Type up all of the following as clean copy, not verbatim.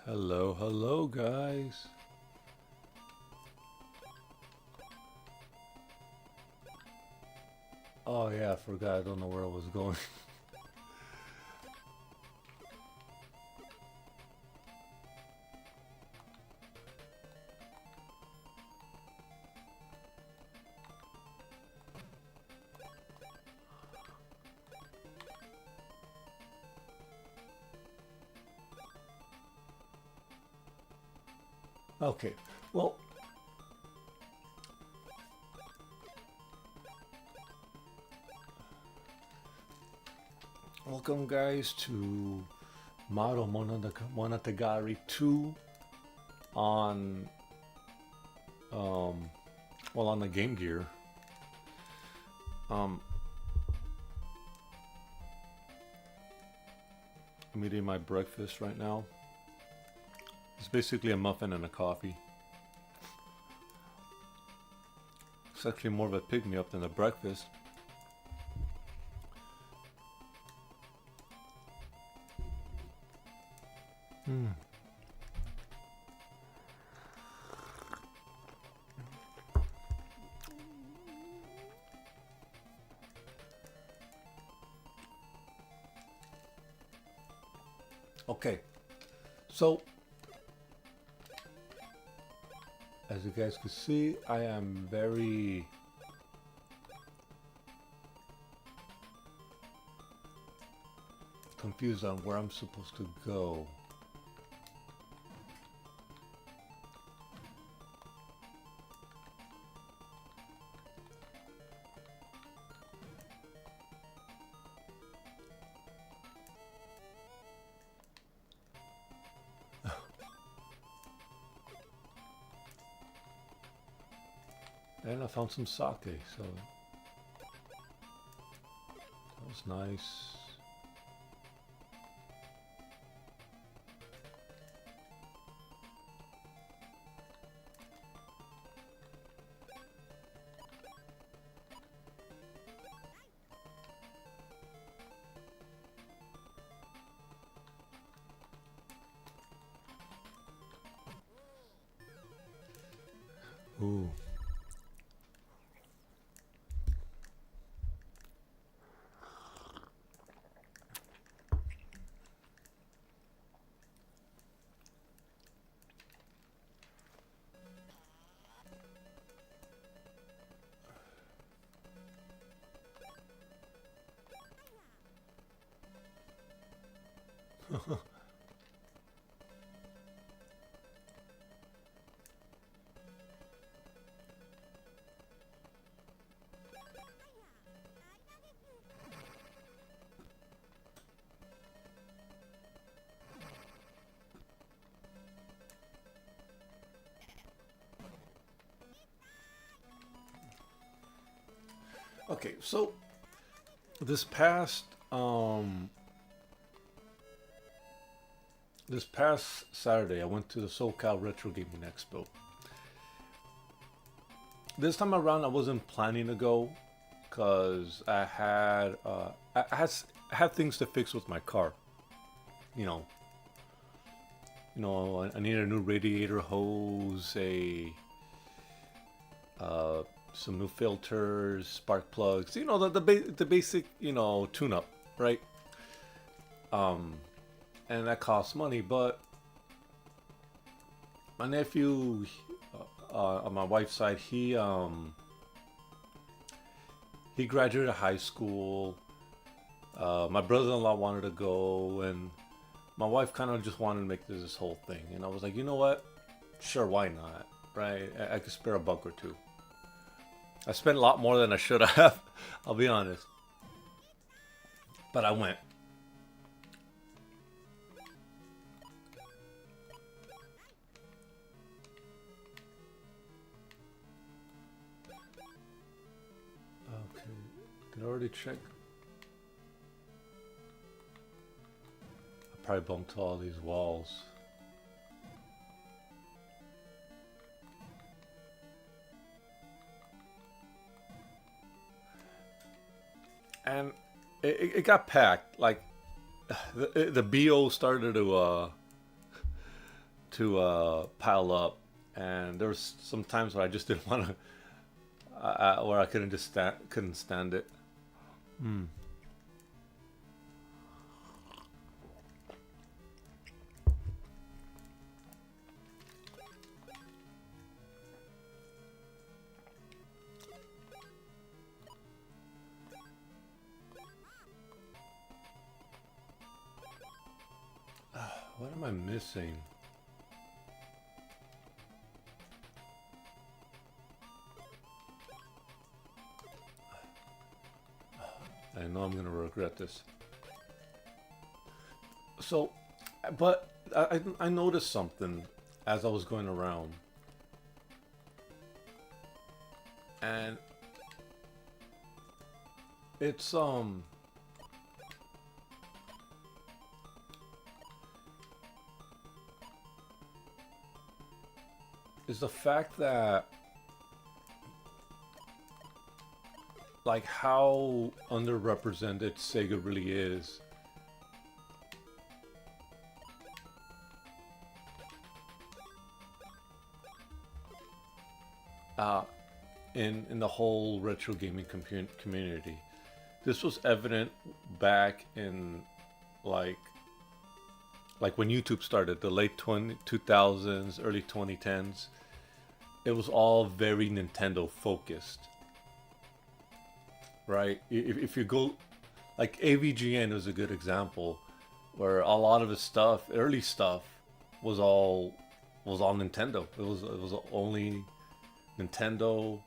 Hello, hello, guys. Oh yeah, I forgot. I don't know where I was going. Okay, well, welcome, guys, to Madou Monogatari 2 on on the Game Gear. Um, I'm eating my breakfast right now. It's basically a muffin and a coffee. It's actually more of a pick-me-up than a breakfast. Hmm. Okay, so as you guys can see, I am very confused on where I'm supposed to go. And I found some sake, so that was nice. Ooh. Okay, so this past um this past Saturday I went to the SoCal Retro Gaming Expo. This time around I wasn't planning to go because I had things to fix with my car. You know, I needed a new radiator hose, a some new filters, spark plugs. You know, the basic tune up, right? Um, and that costs money. But my nephew, on my wife's side, he graduated high school. My brother-in-law wanted to go, and my wife kind of just wanted to make this whole thing. And I was like, you know what? Sure, why not? Right? I could spare a buck or two. I spent a lot more than I should have. I'll be honest. But I went. Okay. Did I already check? I probably bumped all these walls. And it got packed. Like the BO started to to pile up, and there was some times where I just didn't want to, where I couldn't stand it. Mm. What am I missing? I know I'm gonna regret this. So, but I noticed something as I was going around, and it's is the fact that like how underrepresented Sega really is. Uh, in the whole retro gaming community. This was evident back in like when YouTube started, the late 2000s, early 2010s. It was all very Nintendo focused, right? If you go, like AVGN is a good example, where a lot of his stuff, early stuff, was all Nintendo. It was only Nintendo.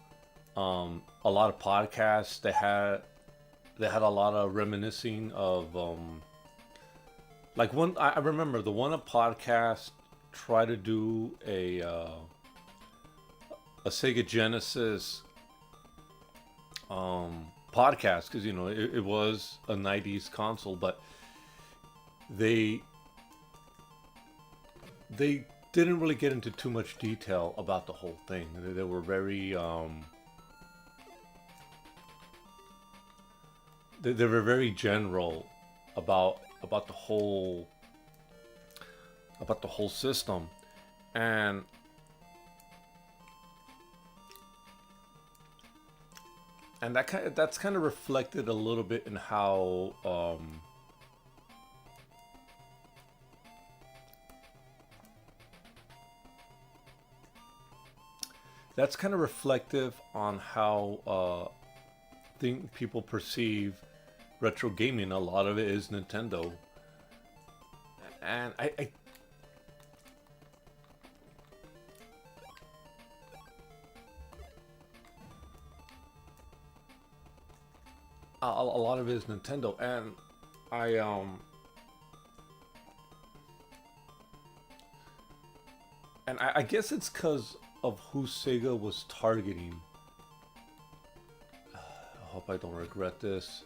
A lot of podcasts. They had a lot of reminiscing of like one. I remember the one a podcast tried to do a Sega Genesis podcast, because it was a 90s console, but they didn't really get into too much detail about the whole thing. They were very they were very general about the whole system, and that's kind of reflected a little bit in how that's kind of reflective on how think people perceive retro gaming. A lot of it is Nintendo, and a lot of it is Nintendo, and I I guess it's because of who Sega was targeting. I hope I don't regret this.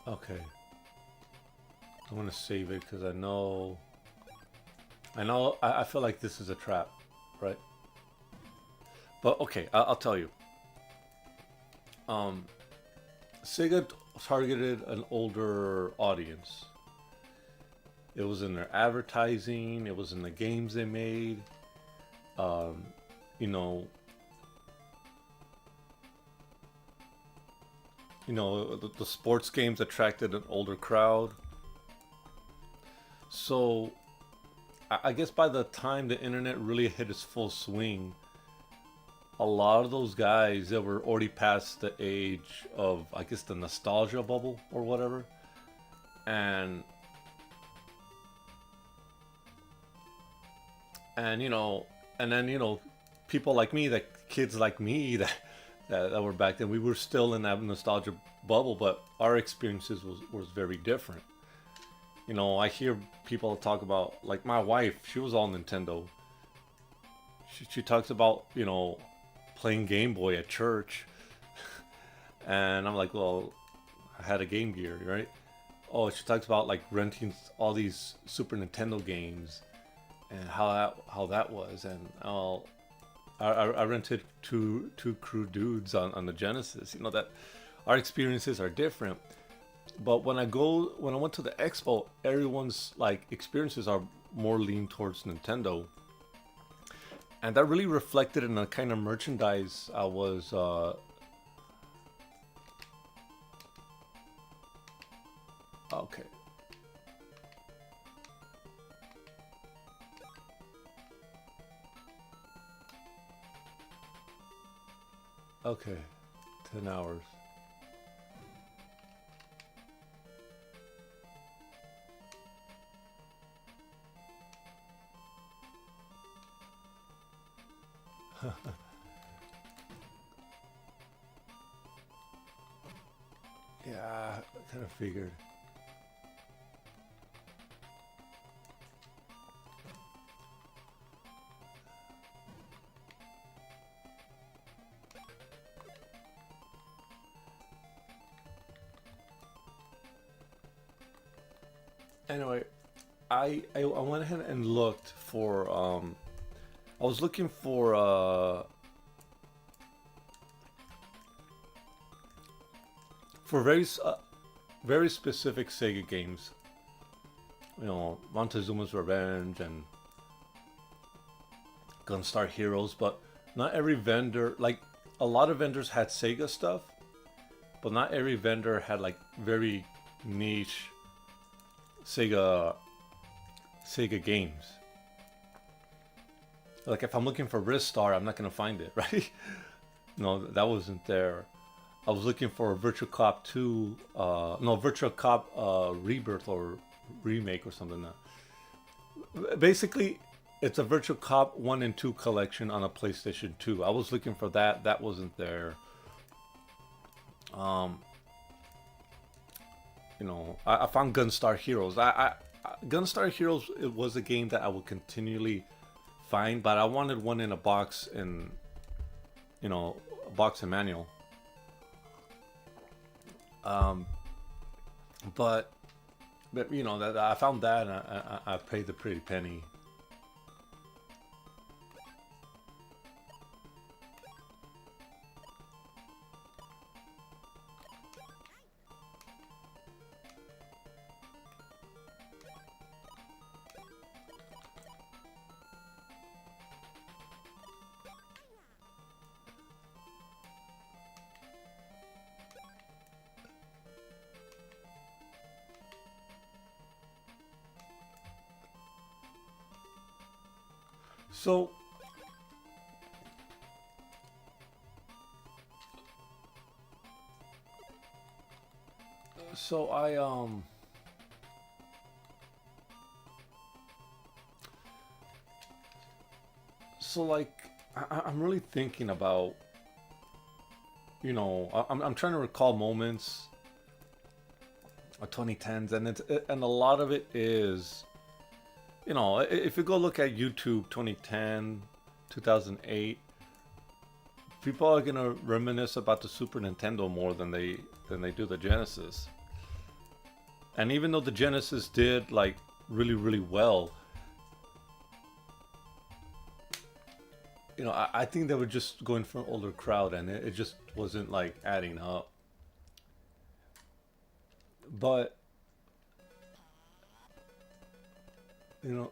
Okay. I'm gonna save it because I feel like this is a trap, right? But okay, I'll tell you. Sega targeted an older audience. It was in their advertising. It was in the games they made. Um, you know, the sports games attracted an older crowd. So I guess by the time the internet really hit its full swing, a lot of those guys that were already past the age of, I guess, the nostalgia bubble or whatever, and and then people like me, that kids like me that were back then, we were still in that nostalgia bubble, but our experiences was very different. I hear people talk about, like my wife, she was all Nintendo. She talks about, playing Game Boy at church. And I'm like, well, I had a Game Gear, right? Oh, she talks about like renting all these Super Nintendo games and how that was, and I rented two crew dudes on the Genesis. You know that our experiences are different. But when I went to the expo, everyone's like experiences are more lean towards Nintendo, and that really reflected in the kind of merchandise I was. Okay. Okay. 10 hours. Yeah, I kind of figured. Anyway, I went ahead and looked for I was looking for very specific Sega games. You know, Montezuma's Revenge and Gunstar Heroes, but not every vendor, like a lot of vendors had Sega stuff, but not every vendor had like very niche Sega Sega games. Like if I'm looking for Ristar, I'm not gonna find it, right? No, that wasn't there. I was looking for Virtual Cop 2, no, Virtual Cop Rebirth or remake or something. Basically, it's a Virtual Cop 1 and 2 collection on a PlayStation 2. I was looking for that. That wasn't there. Um, I found Gunstar Heroes. Gunstar Heroes, it was a game that I would continually find, but I wanted one in a box and, a box and manual. Um, but that I found that and I paid the pretty penny. So so like I'm really thinking about, I'm trying to recall moments of 2010s, and and a lot of it is, if you go look at YouTube 2010, 2008, people are gonna reminisce about the Super Nintendo more than they do the Genesis. And even though the Genesis did like really really well, I think they were just going for an older crowd, and it just wasn't like adding up. But you know,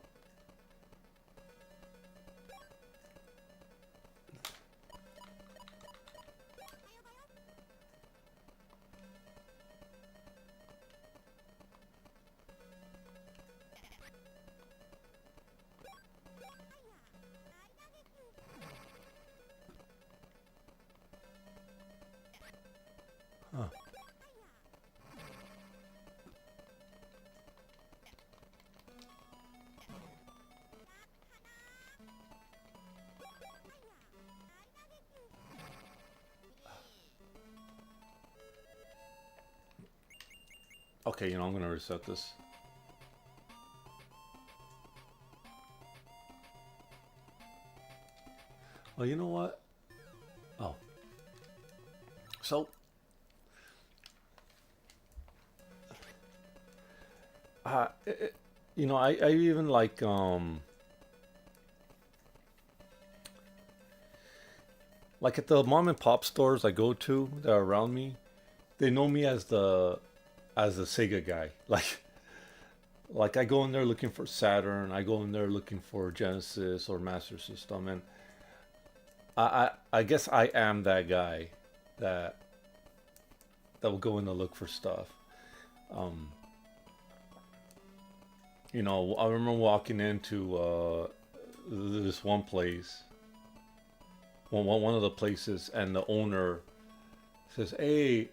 huh. Okay, I'm gonna reset this. Well, you know what? Oh, so uh, you know, I even like at the mom and pop stores I go to that are around me, they know me as the Sega guy. Like I go in there looking for Saturn, I go in there looking for Genesis or Master System, and I guess I am that guy that that will go in to look for stuff. Um, you know, I remember walking into this one place, one of the places, and the owner says, "Hey,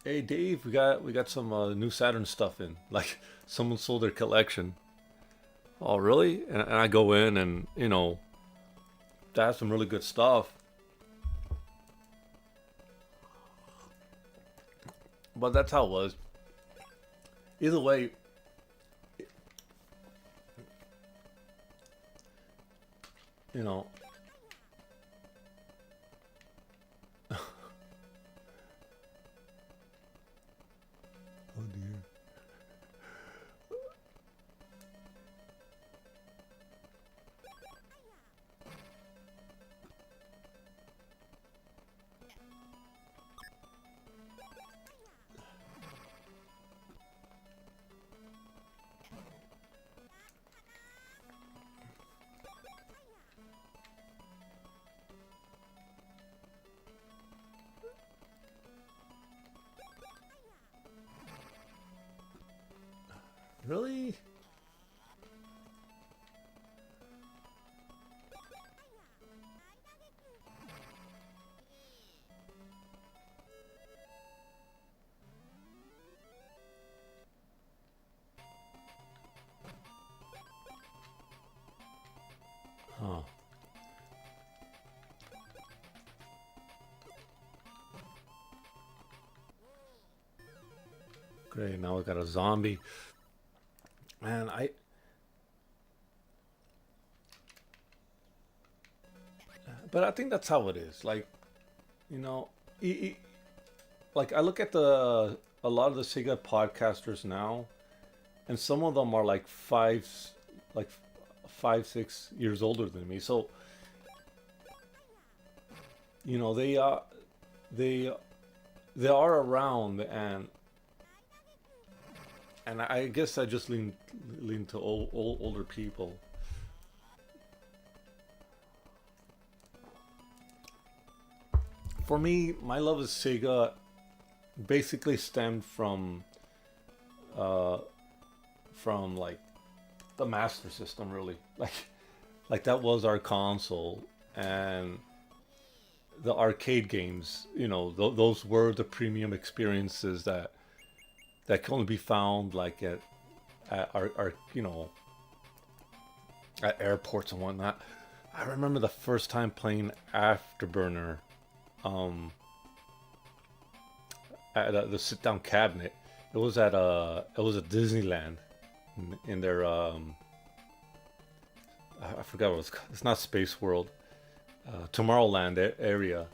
Dave, we got some new Saturn stuff in. Like someone sold their collection." Oh, really? And I go in, and they have some really good stuff. But that's how it was. Either way, you know. Oh dear. Really? Huh. Great. Now we got a zombie. Man, but I think that's how it is. Like, you know, like I look at the a lot of the Sega podcasters now, and some of them are like 5, 6 years older than me. So they they are around, and I guess I just lean to older people. For me, my love of Sega basically stemmed uh from like the Master System, really. Like that was our console, and the arcade games. Those were the premium experiences that can only be found like at our at airports and whatnot. I remember the first time playing Afterburner, um, at the sit down cabinet. It was at Disneyland in their I forgot what it was. It's not Space World, Tomorrowland area.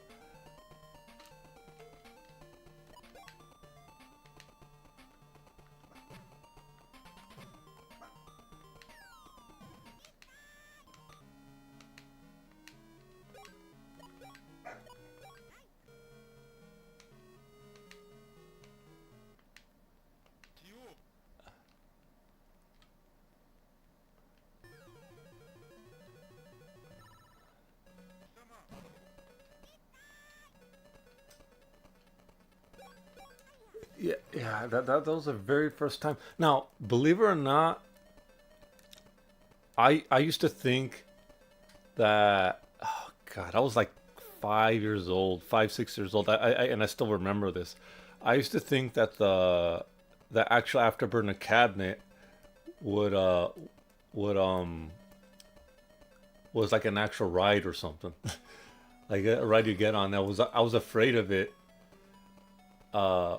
Yeah, yeah, that was the very first time. Now, believe it or not, I used to think that, oh God, I was like 5 years old, 5, 6 years old. And I still remember this. I used to think that the actual Afterburner cabinet would would was like an actual ride or something, like a ride you get on. I was afraid of it. Uh,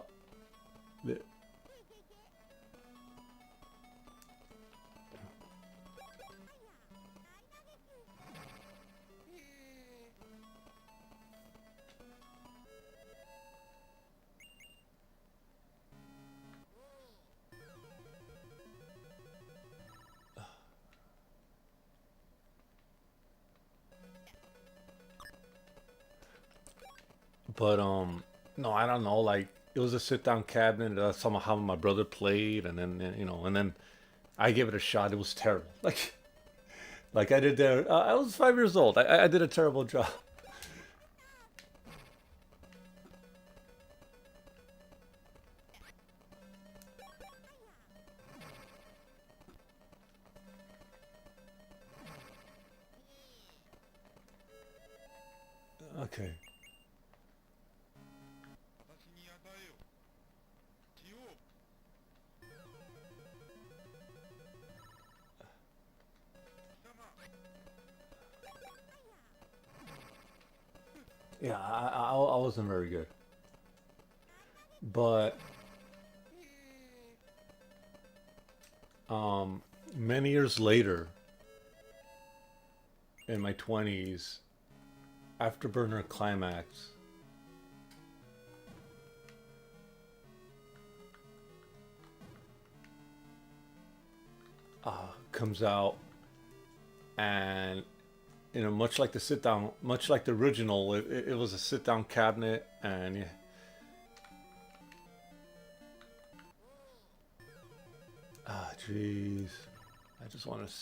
But no, I don't know. Like it was a sit down cabinet. That's somehow my brother played, and then and then I gave it a shot. It was terrible. Like I did there. I was 5 years old. I did a terrible job. Okay. Yeah, I wasn't very good. But um, many years later, in my 20s, Afterburner Climax comes out, and much like the sit down, much like the original, it was a sit down cabinet, and yeah. Ah, jeez, I just want to.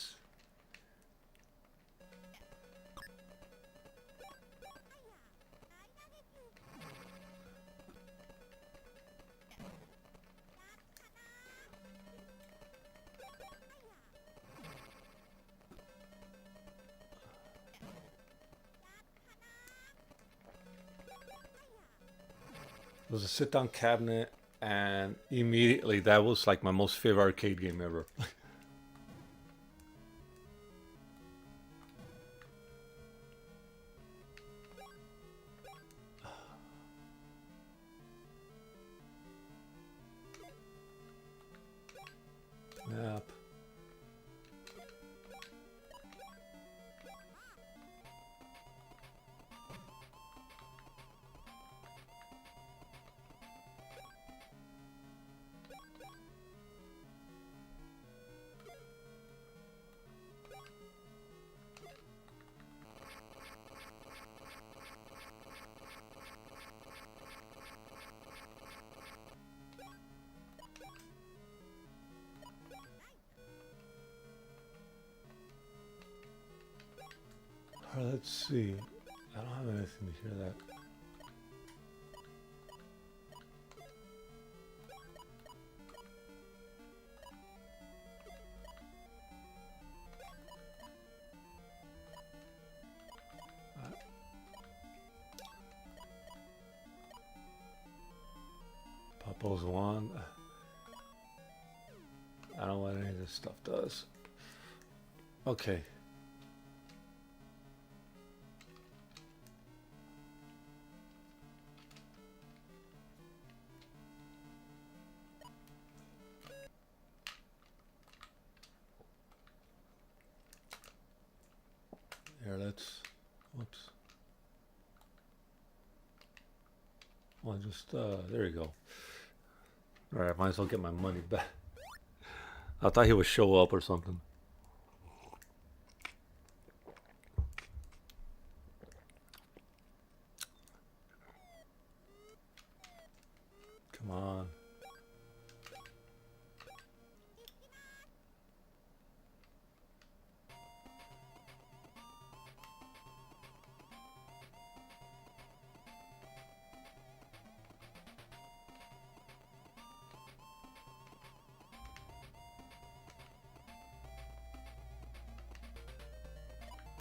It was a sit down cabinet, and immediately that was like my most favorite arcade game ever. Yep. All right, let's see. I don't have anything to hear that. Papa's wand. I don't know what any of this stuff does. Okay. Here, let's. Whoops. Well, just there you go. All right, might as well get my money back. I thought he would show up or something. Come on.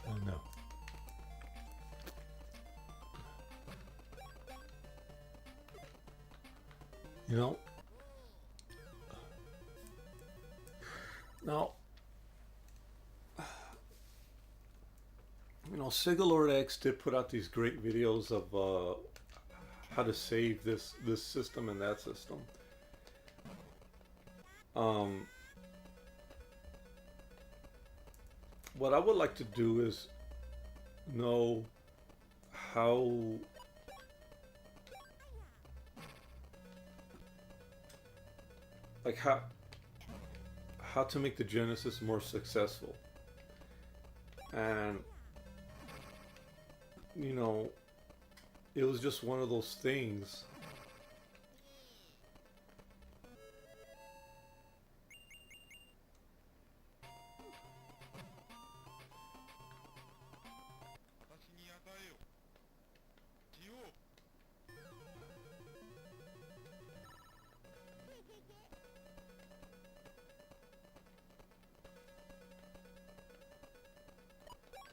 Oh, no. You know, now, Sega Lord X did put out these great videos of how to save this system and that system. Um, what I would like to do is know how like how to make the Genesis more successful. And you know, it was just one of those things.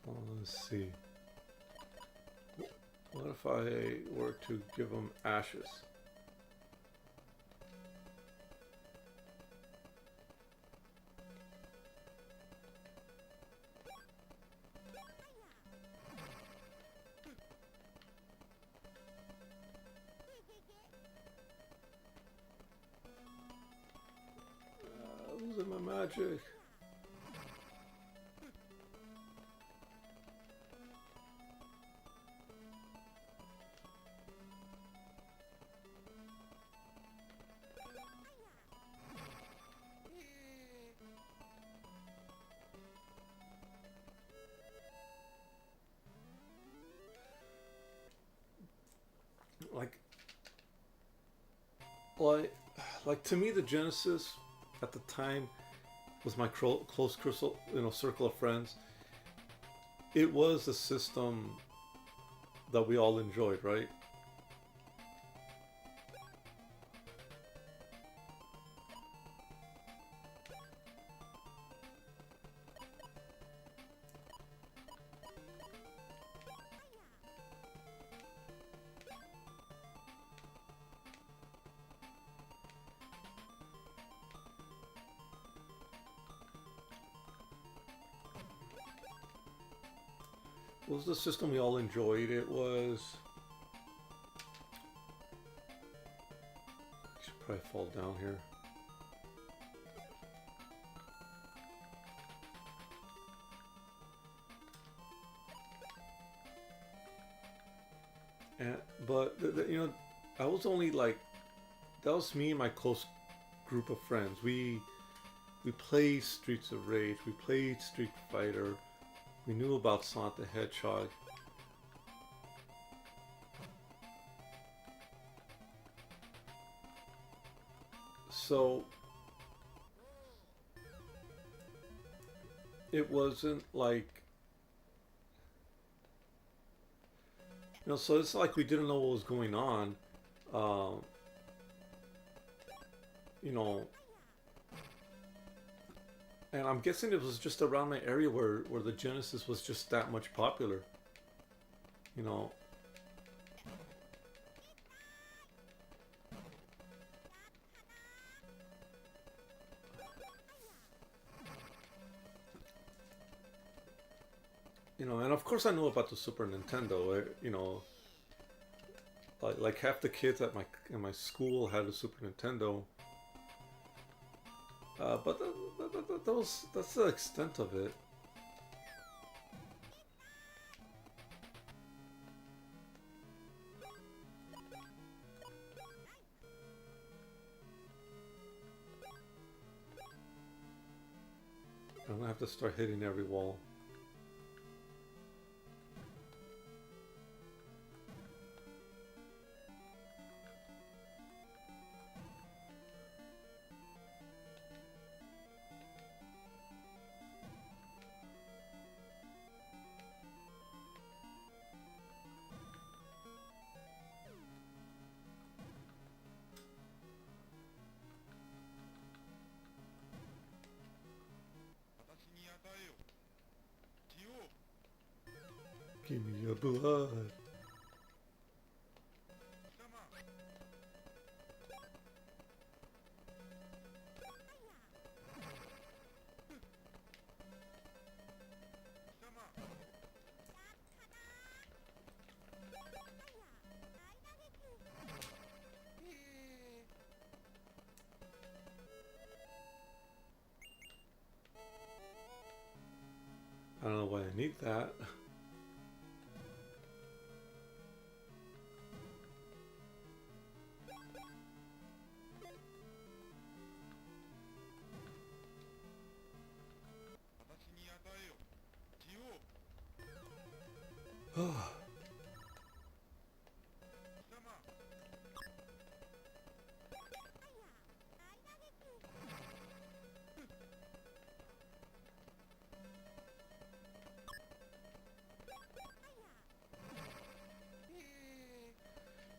Well, let's see. What if I were to give them ashes? Losing my magic. Like, like to me, the Genesis at the time was my close crystal, circle of friends. It was a system that we all enjoyed, right? It was the system we all enjoyed. It was. I should probably fall down here. But I was only like, that was me and my close group of friends. We played Streets of Rage. We played Street Fighter. We knew about Sonic the Hedgehog. So it wasn't like, so it's like we didn't know what was going on. Um, you know, and I'm guessing it was just around my area where the Genesis was just that much popular. You know. And of course I knew about the Super Nintendo. Like half the kids at my school had a Super Nintendo. But that's the extent of it. I'm gonna have to start hitting every wall. Give me your blood. I don't know why I need that.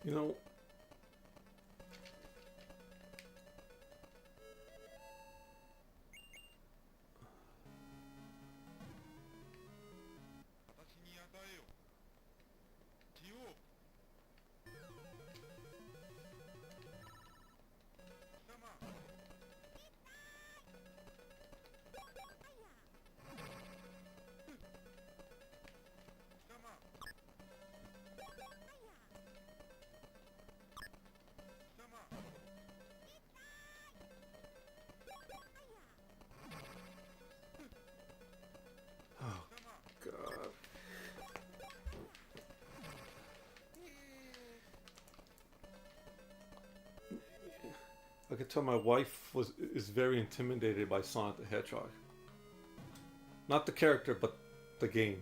You know, oh God. I could tell my wife is very intimidated by Sonic the Hedgehog. Not the character, but the game.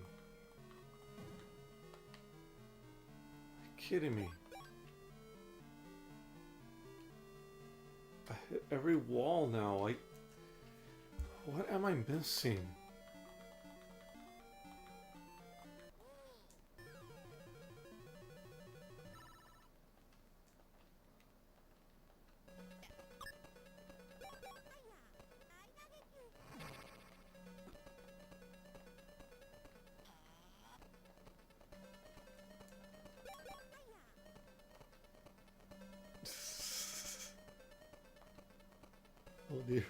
Are you kidding me? I hit every wall now. What am I missing? Oh dear.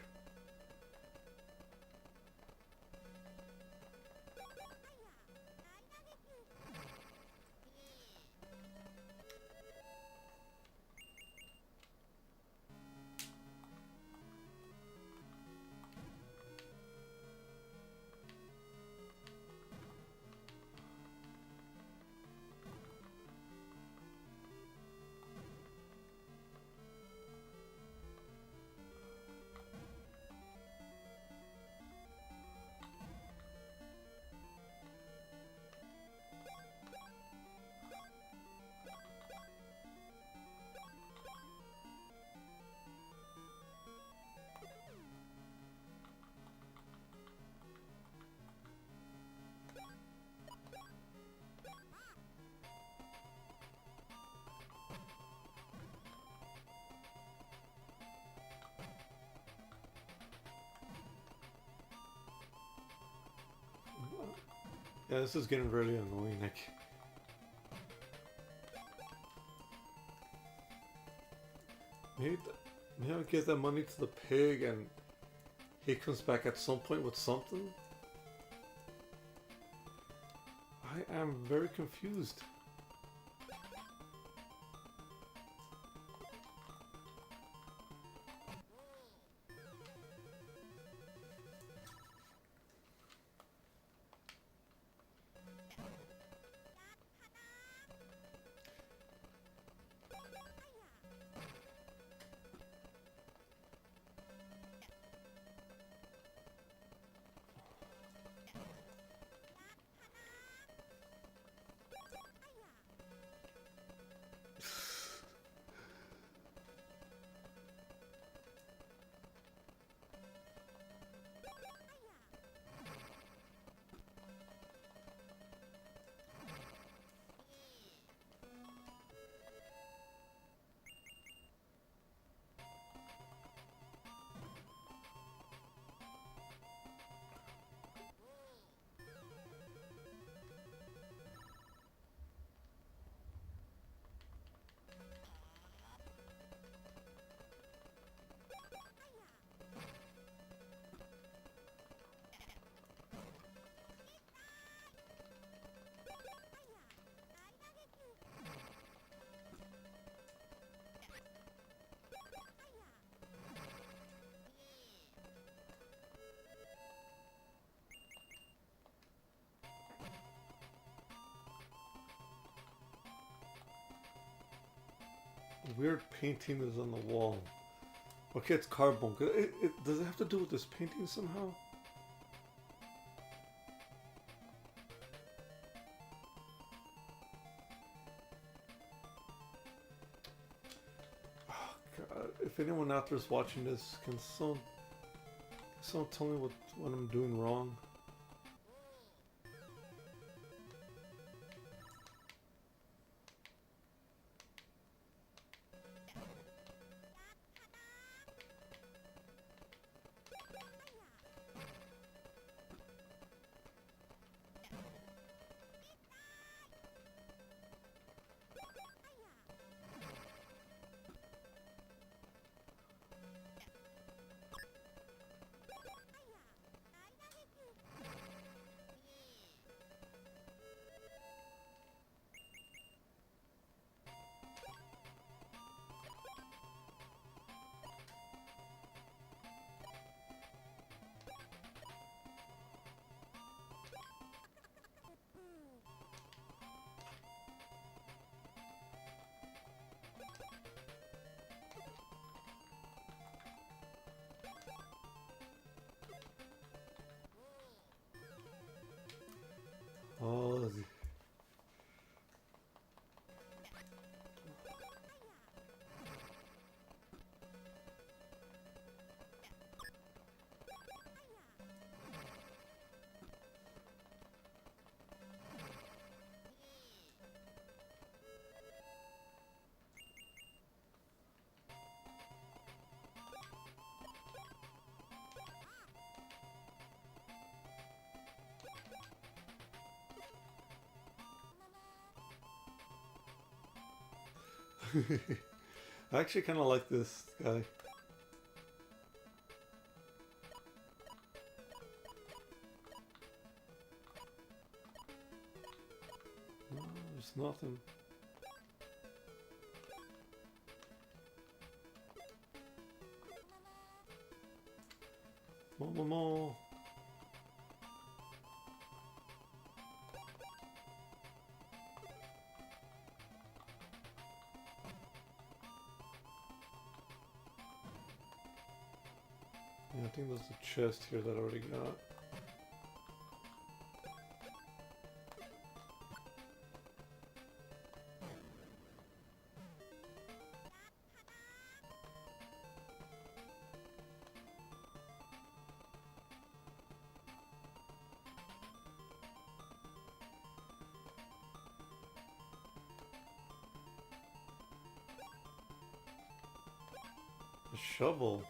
Yeah, this is getting really annoying. Maybe, maybe I'll give that money to the pig and he comes back at some point with something? I am very confused. Weird painting is on the wall. Okay, it's cardboard. Does it have to do with this painting somehow? Oh, God. If anyone out there is watching this, can someone tell me what I'm doing wrong? I actually kind of like this guy. No, there's nothing. More. Yeah, I think there's a chest here that I already got. A shovel.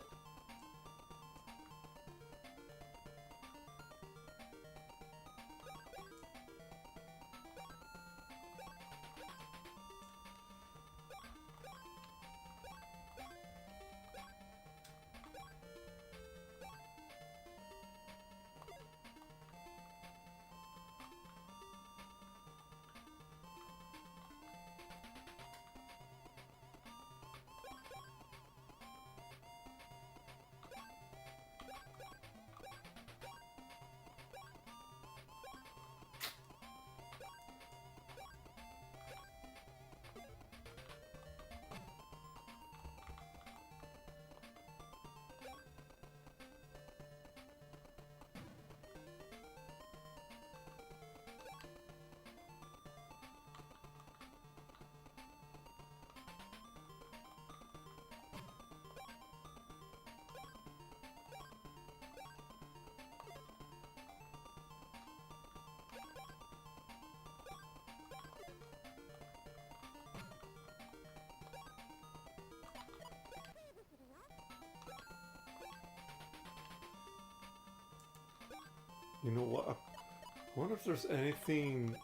You know what? I wonder if there's anything.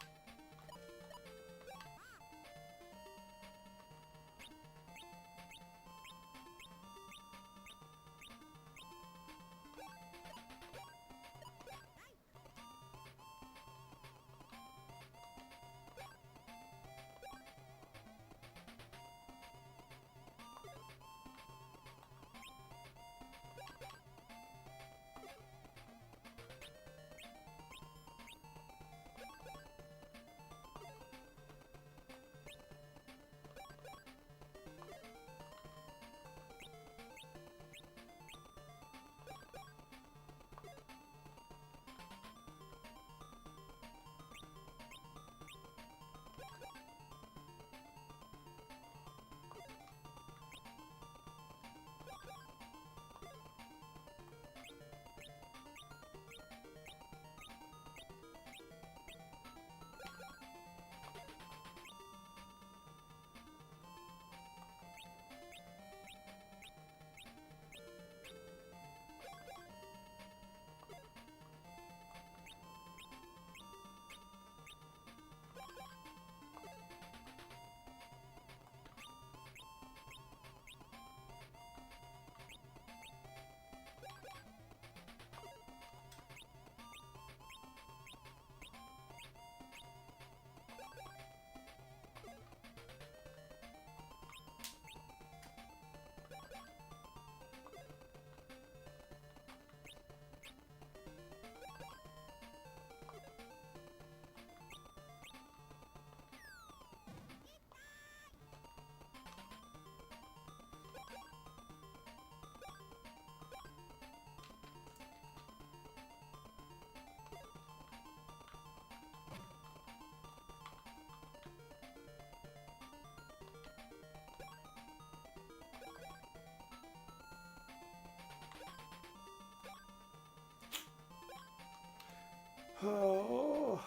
Oh.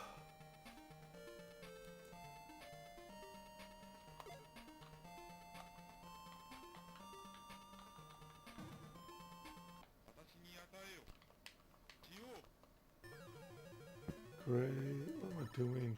Great. What am I doing?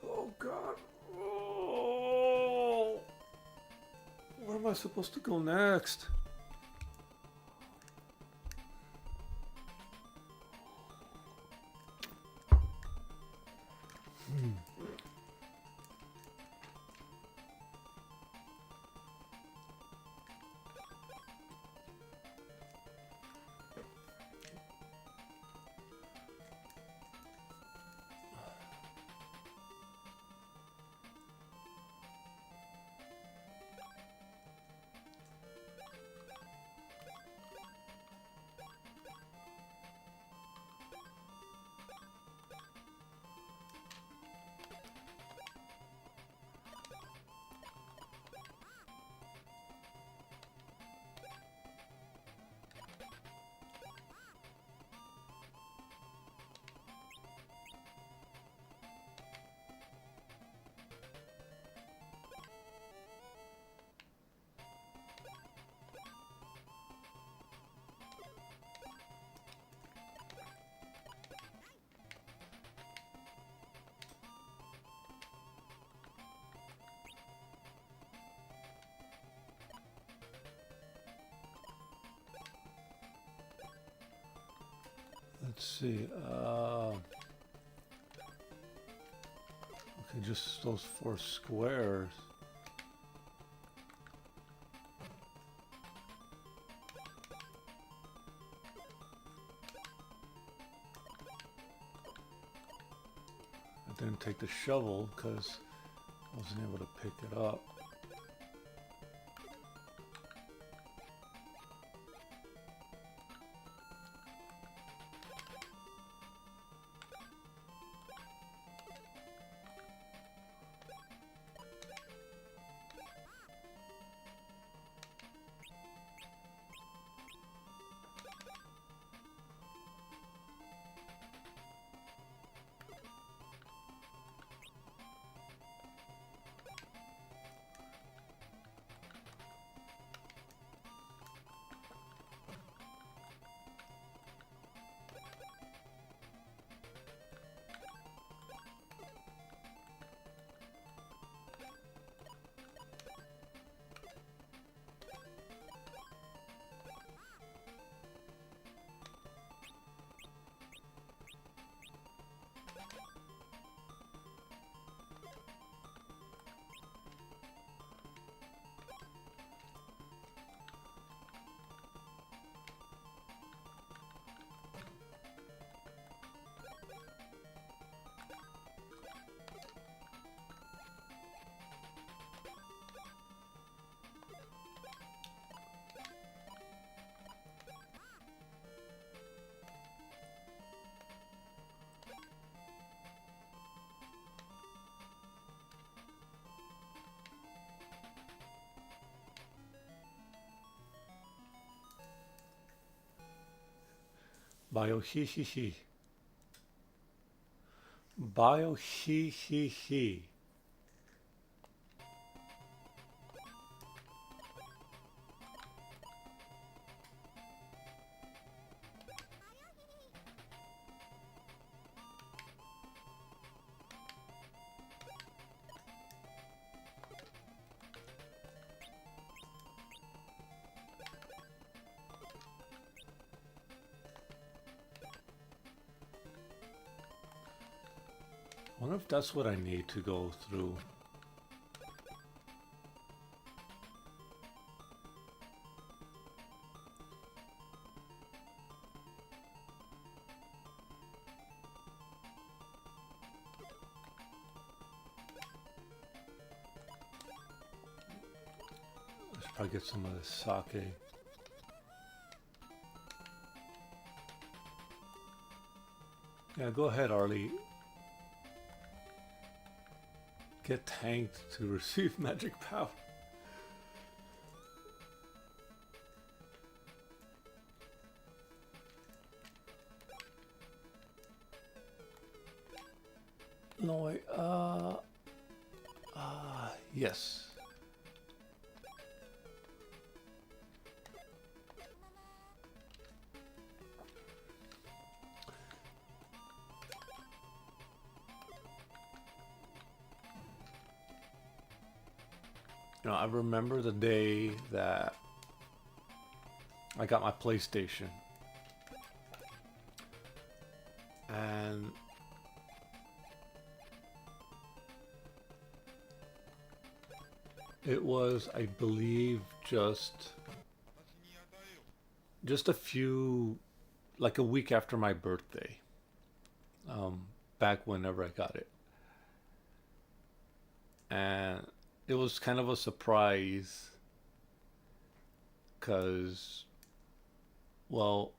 Oh God. Oh. Where am I supposed to go next? Let's see. Okay, just those 4 squares. I didn't take the shovel because I wasn't able to pick it up. Bio he he he. Bio he he he. I wonder if that's what I need to go through. Let's probably get some of this sake. Yeah, go ahead, Arlie. Get tanked to receive magic power. No, wait, yes. You know, I remember the day that I got my PlayStation. And it was, I believe, just a few, like a week after my birthday. Back whenever I got it. And it was kind of a surprise because, well,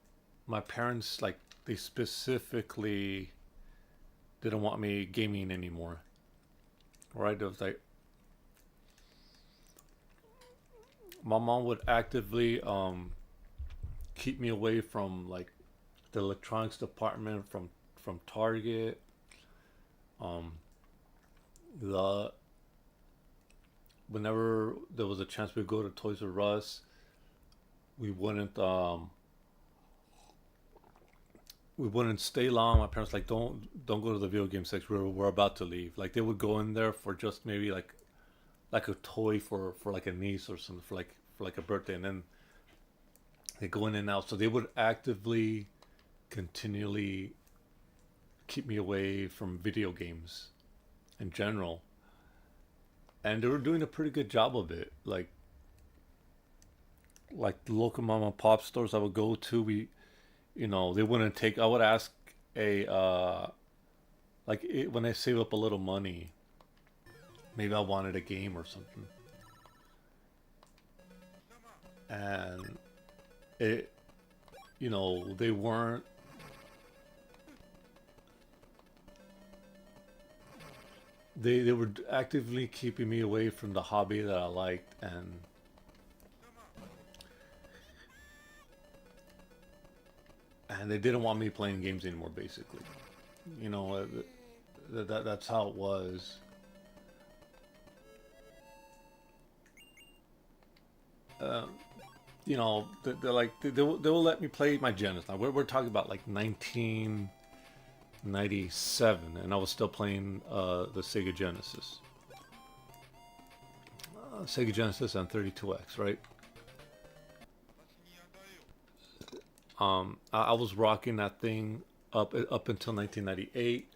my parents, like, they specifically didn't want me gaming anymore. Right? It was like, my mom would actively keep me away from, like, the electronics department, from Target. The Whenever there was a chance we'd go to Toys R Us, we wouldn't stay long. My parents like don't go to the video game section. We're about to leave. Like they would go in there for just maybe like a toy for like a niece or something for like a birthday, and then they go in and out. So they would actively, continually keep me away from video games in general. And they were doing a pretty good job of it. Like the local mom and pop stores I would go to, they wouldn't take. I would ask when I save up a little money, maybe I wanted a game or something, and they weren't. They were actively keeping me away from the hobby that I liked, and they didn't want me playing games anymore. Basically, that's how it was. Um, they're like they will let me play my Genesis. Now we're talking about like 1997, and I was still playing the Sega Genesis. Sega Genesis and 32X, right? I was rocking that thing up until 1998,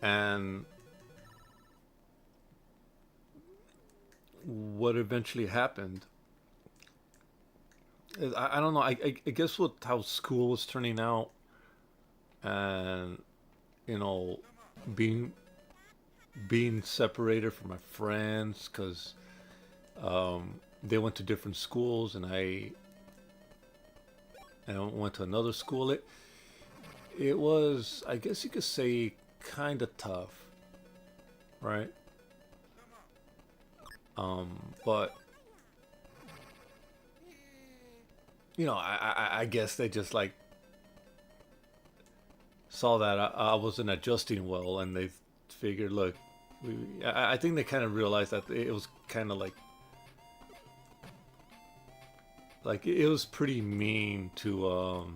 and what eventually happened is I don't know. I guess with how school was turning out, and you know, being separated from my friends because they went to different schools, and I went to another school. It was, I guess you could say, kind of tough, right? But I guess they just like saw that I wasn't adjusting well, and they figured, look, I think they kind of realized that it was kind of like it was pretty mean to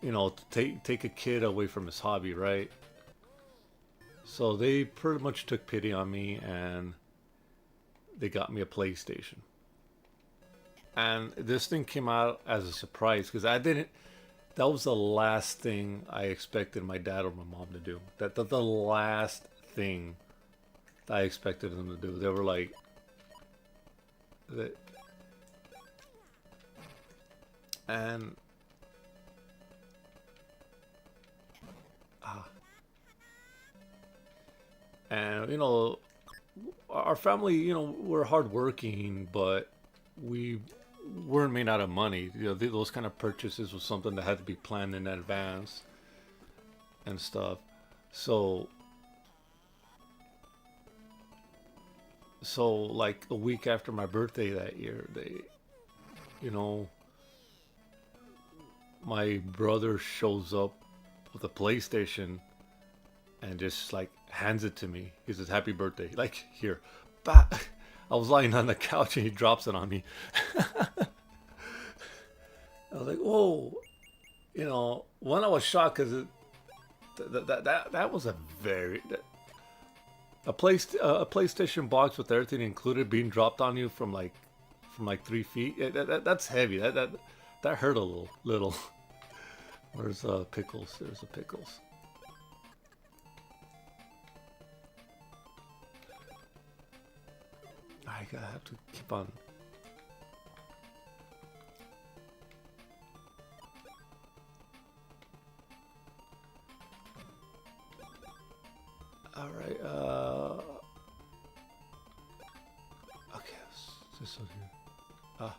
you know, to take a kid away from his hobby, right? So they pretty much took pity on me and they got me a PlayStation. And this thing came out as a surprise because I didn't. That was the last thing I expected my dad or my mom to do. That the last thing that I expected them to do. They were like, that, and ah, and you know, our family, you know, we're hardworking, but we weren't made out of money. You know, those kind of purchases was something that had to be planned in advance and stuff. So, like a week after my birthday that year, you know, my brother shows up with a PlayStation and just like hands it to me. He says, "Happy birthday!" Like here, bah! I was lying on the couch and he drops it on me. I was like, "Whoa!" You know, when I was shocked because that was a very a PlayStation box with everything included being dropped on you from like 3 feet. That's heavy. That hurt a little. Where's pickles? There's the pickles. I have to keep on. All right. Okay. This one here. Ah.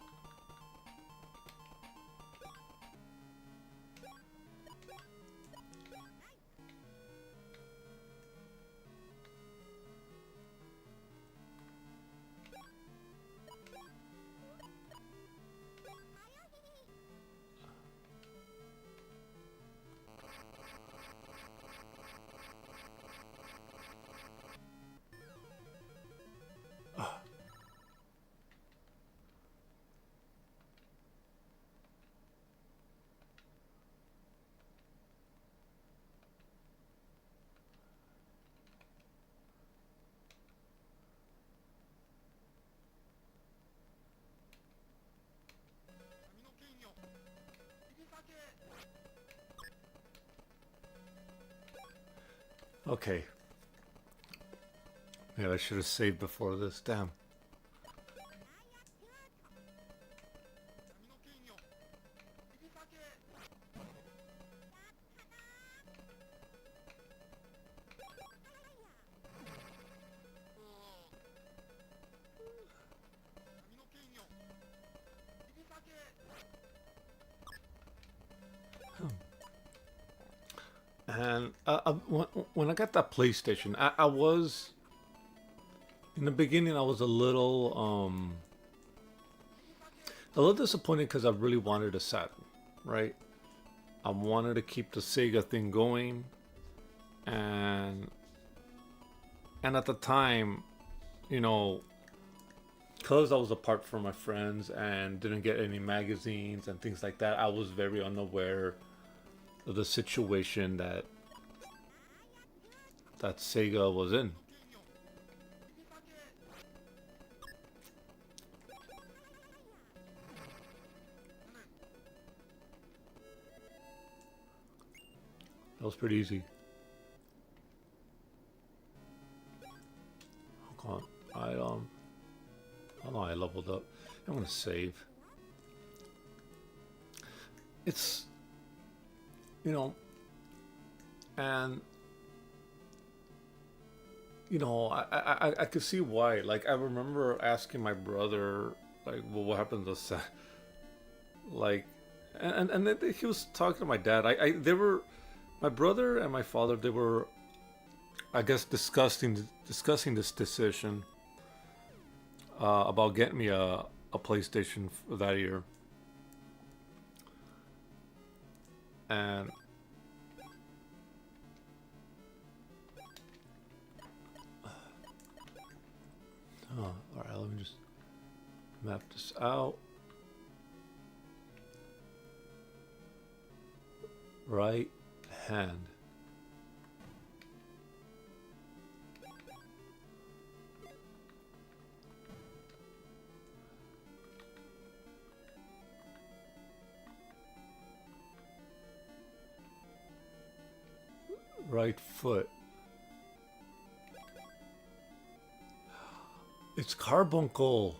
Okay. Yeah, I should have saved before this. Damn. And when I got that PlayStation, I was in the beginning. I was a little disappointed because I really wanted a Saturn, right? I wanted to keep the Sega thing going, and at the time, you know, because I was apart from my friends and didn't get any magazines and things like that, I was very unaware of the situation that Sega was in. That was pretty easy. Hold on. Oh no, I leveled up. I'm gonna save. It's, you know, and you know, I could see why. Like I remember asking my brother, like, well, what happened to like, and then he was talking to my dad. They were, my brother and my father. They were, I guess, discussing this decision about getting me a PlayStation for that year. And oh, all right, let me just map this out. Right hand. Right foot. It's carbuncle.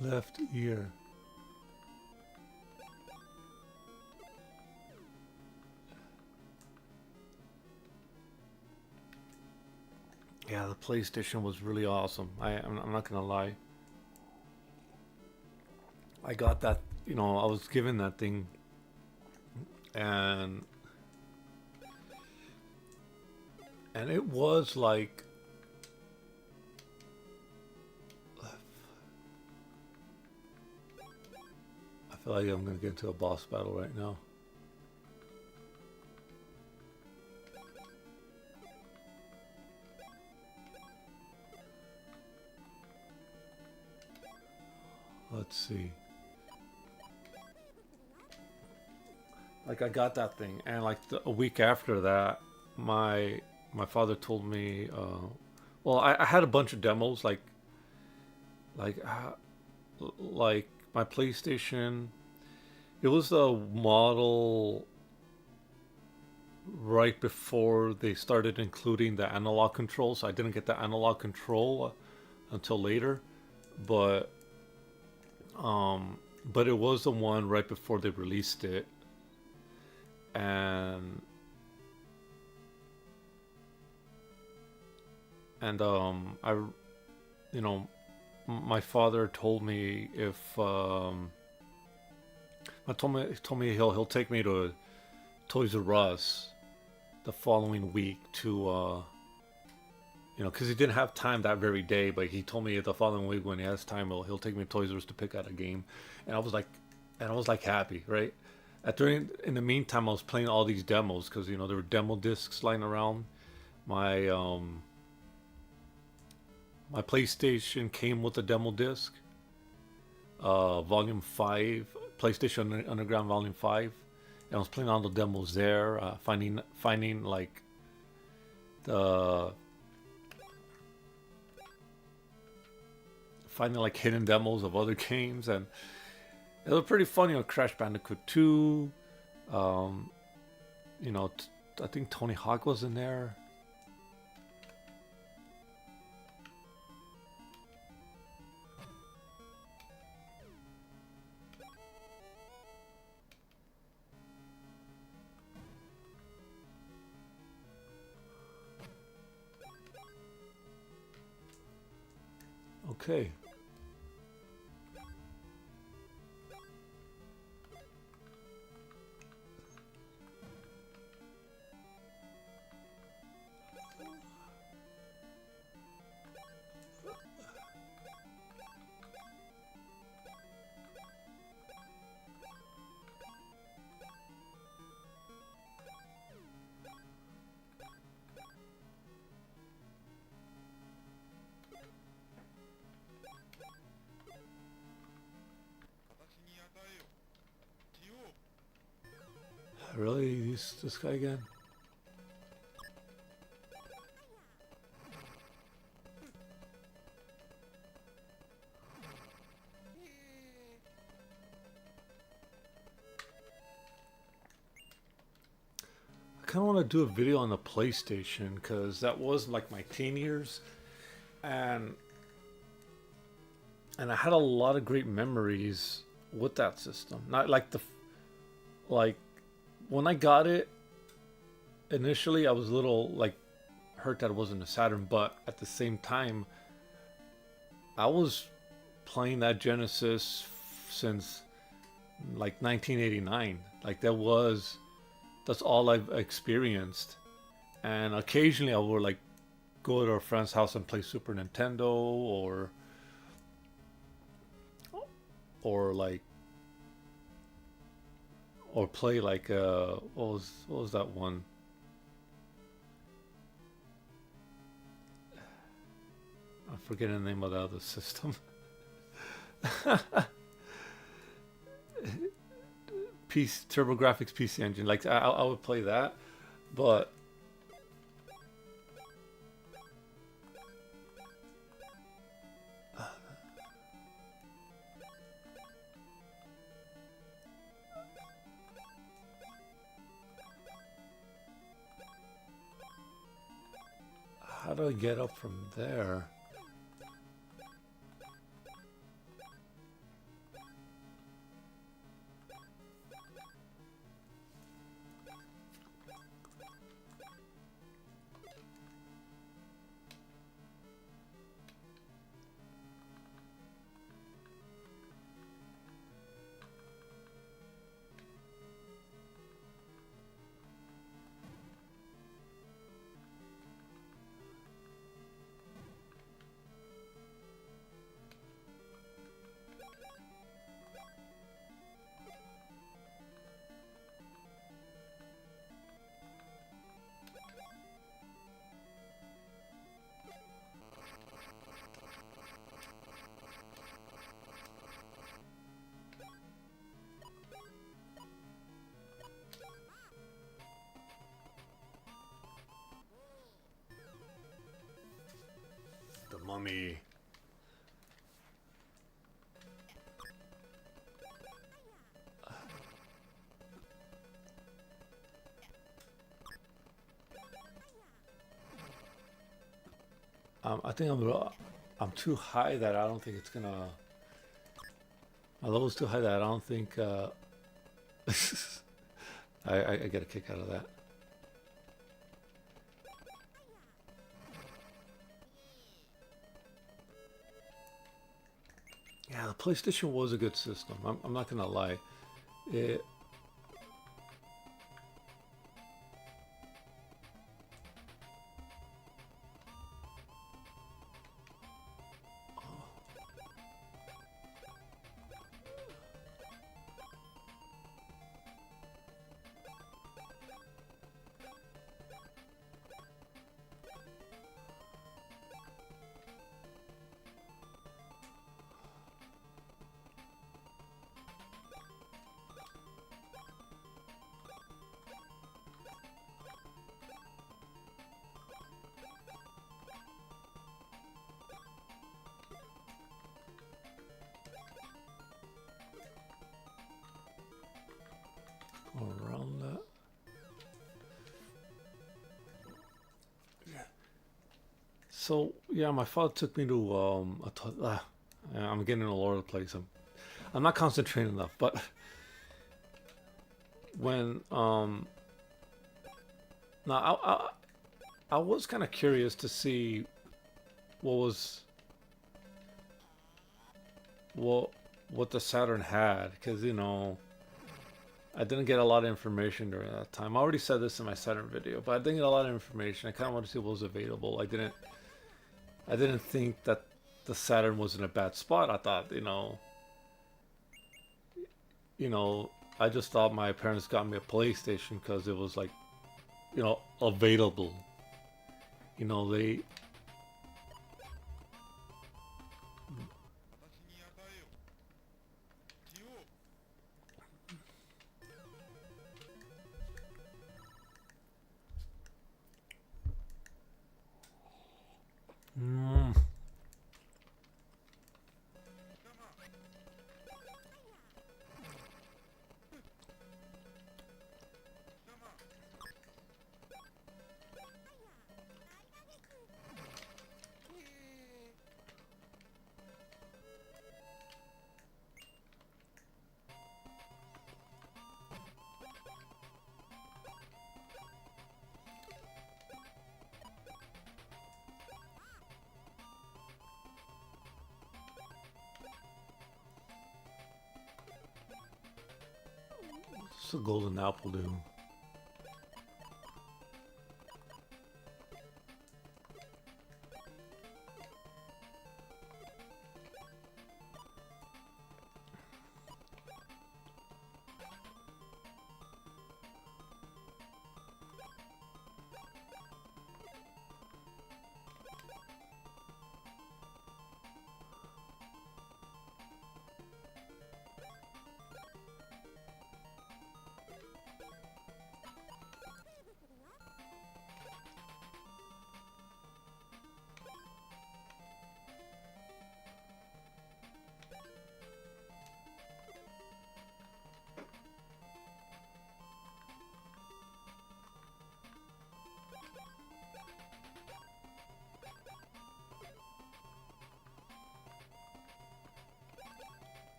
Left ear. Yeah, the PlayStation was really awesome. I'm not gonna lie. I got that, you know, I was given that thing, and it was like I feel like I'm gonna get into a boss battle right now. Let's see. Like I got that thing, and like a week after that, my father told me, well, I had a bunch of demos, like uh, like my PlayStation. It was the model right before they started including the analog control, so I didn't get the analog control until later, but but it was the one right before they released it, and I, you know, my father told me if he told me he'll take me to Toys R Us the following week to you know, because he didn't have time that very day, but he told me the following week when he has time, he'll take me to Toys R Us to pick out a game, and I was like happy, right? In the meantime, I was playing all these demos because you know there were demo discs lying around. My my PlayStation came with a demo disc, Volume 5, PlayStation Underground Volume 5, and I was playing all the demos there, finding like the finding like hidden demos of other games, and it was pretty funny. You know, Crash Bandicoot 2, um, you know, I think Tony Hawk was in there. Okay. Really? This guy again? kind of want to do a video on the PlayStation because that was like my teen years, and I had a lot of great memories with that system. Not like like when I got it initially, I was a little like hurt that it wasn't a Saturn, but at the same time, I was playing that Genesis since like 1989. Like that's all I've experienced. And occasionally I would like go to a friend's house and play Super Nintendo or like or play like what was that one? I'm forgetting the name of the other system. TurboGrafx PC Engine. Like I would play that, but how do I get up from there? The mummy. I think I'm too high that I don't think it's gonna. My level's too high that I don't think. I get a kick out of that. Yeah, the PlayStation was a good system. I'm not gonna lie. It. Around that. So yeah, my father took me to I'm getting all over the place. I'm not concentrating enough. But when now I was kind of curious to see what the Saturn had, because I didn't get a lot of information during that time. I already said this in my Saturn video, but I didn't get a lot of information. I kind of wanted to see what was available. I didn't think that the Saturn was in a bad spot. I thought, I just thought my parents got me a PlayStation because it was like, available. They. What's the golden apple do?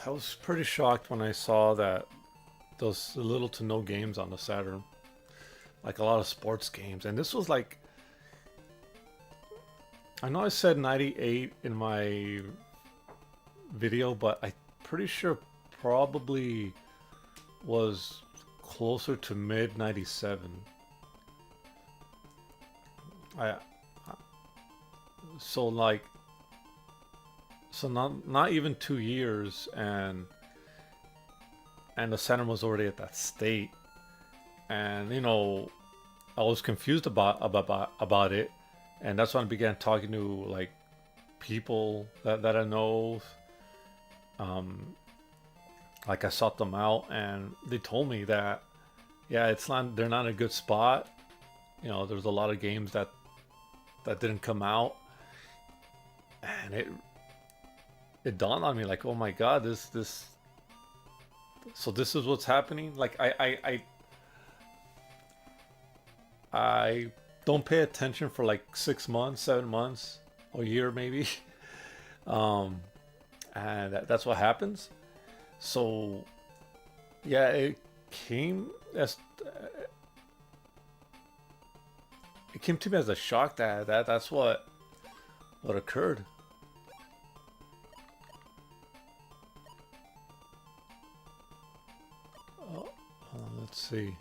I was pretty shocked when I saw that those little to no games on the Saturn, like a lot of sports games, and this was like, I know I said 98 in my video, but I'm pretty sure probably was closer to mid 97. I so like so not even 2 years, and the Saturn was already at that state, and you know I was confused about it, and that's when I began talking to like people that I know. Like I sought them out, and they told me that yeah, they're not in a good spot. You know, there's a lot of games that didn't come out, and it dawned on me like, oh my god, this so this is what's happening. Like I don't pay attention for like 6 months, 7 months, a year maybe, and that's what happens. So yeah, came as it came to me as a shock that's what occurred. Oh, let's see.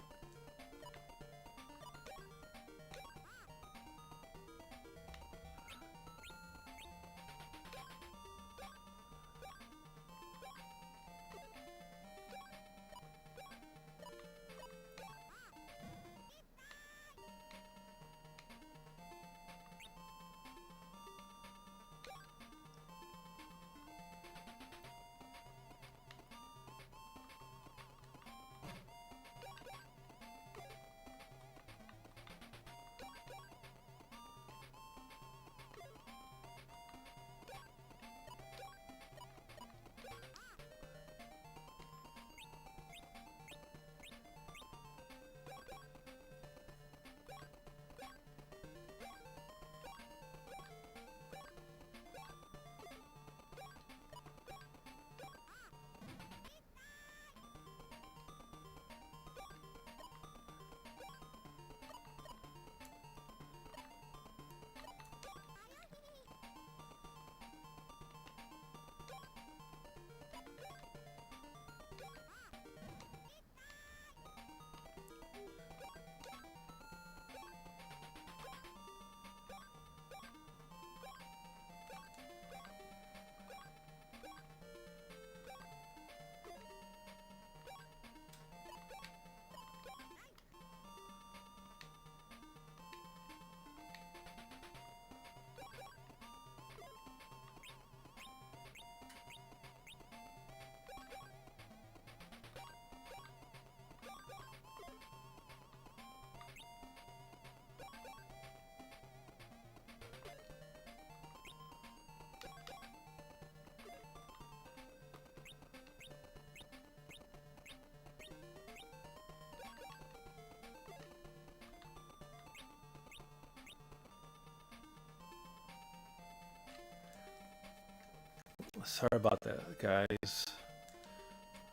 Sorry about that, guys.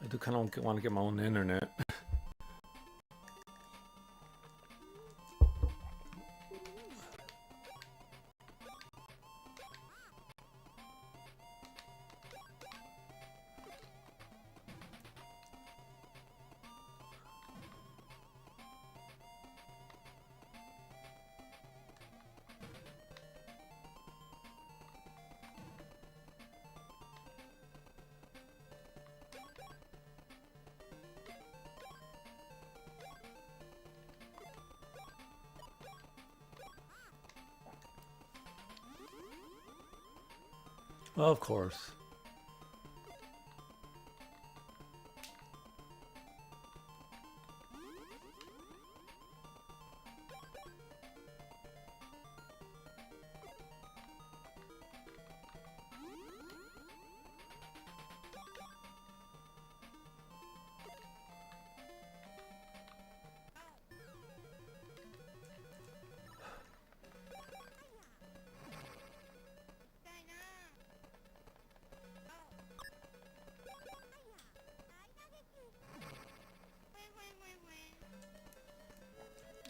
I do kind of want to get my own internet. Of course.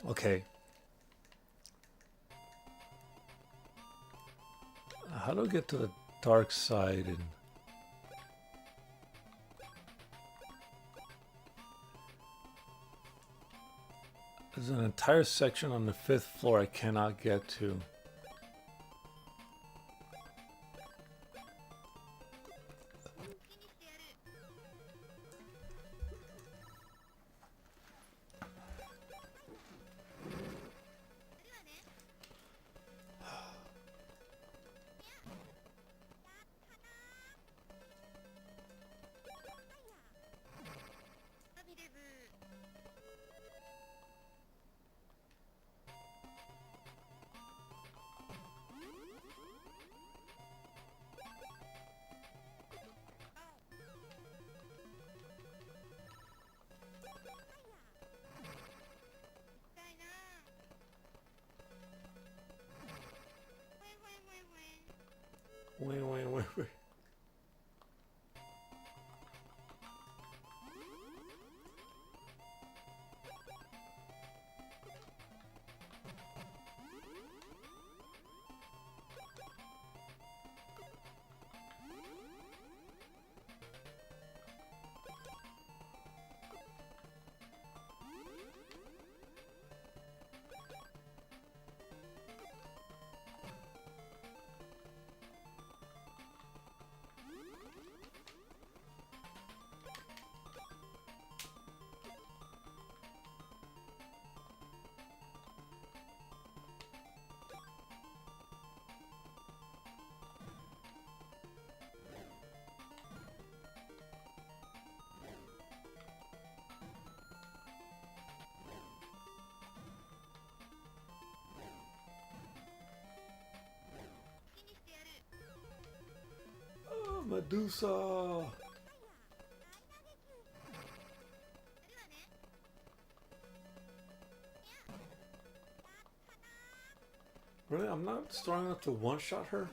Okay. How do I get to the dark side? And there's an entire section on the 5th floor I cannot get to. Wait. Oh, Medusa! Really? I'm not strong enough to one-shot her?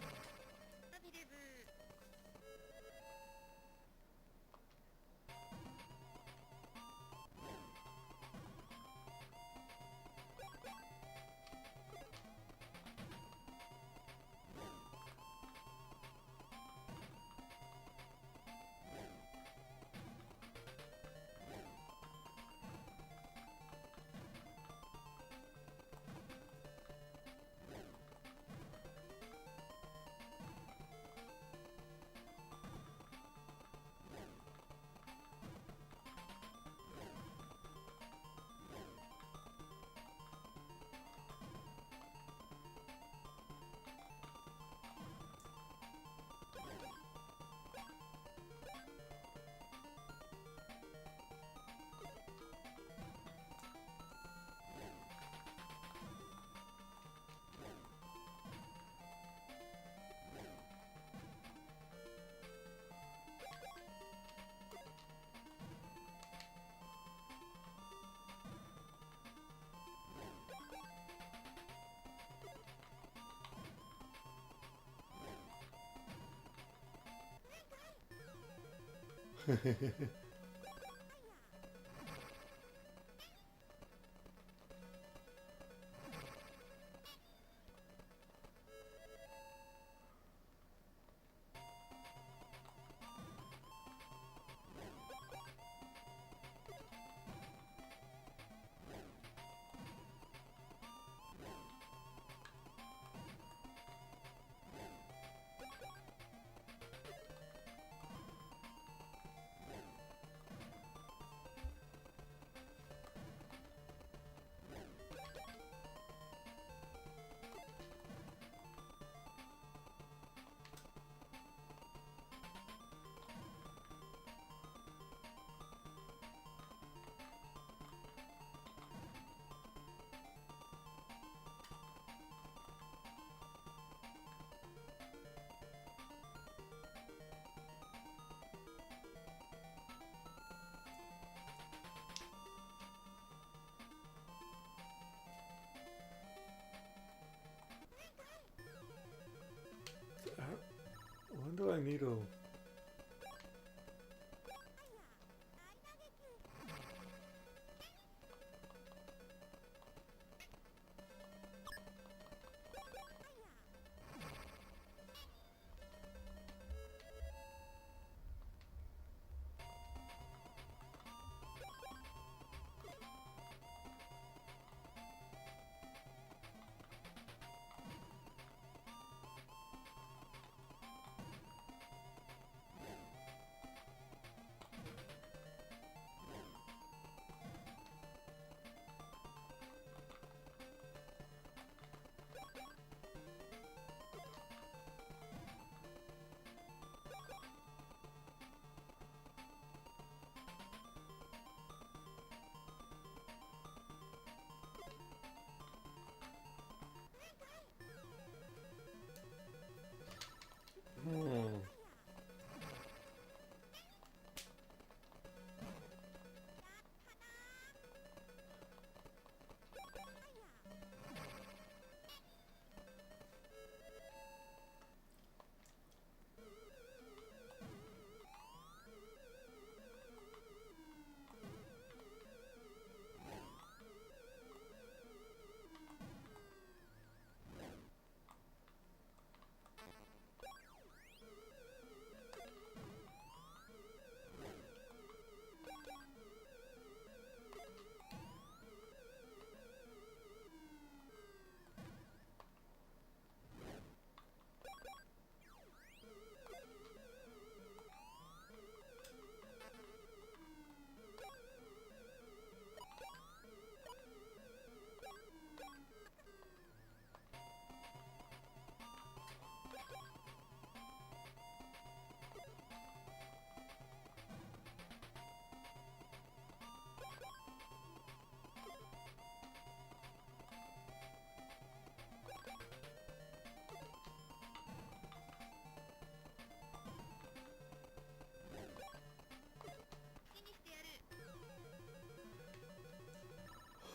When do I need to...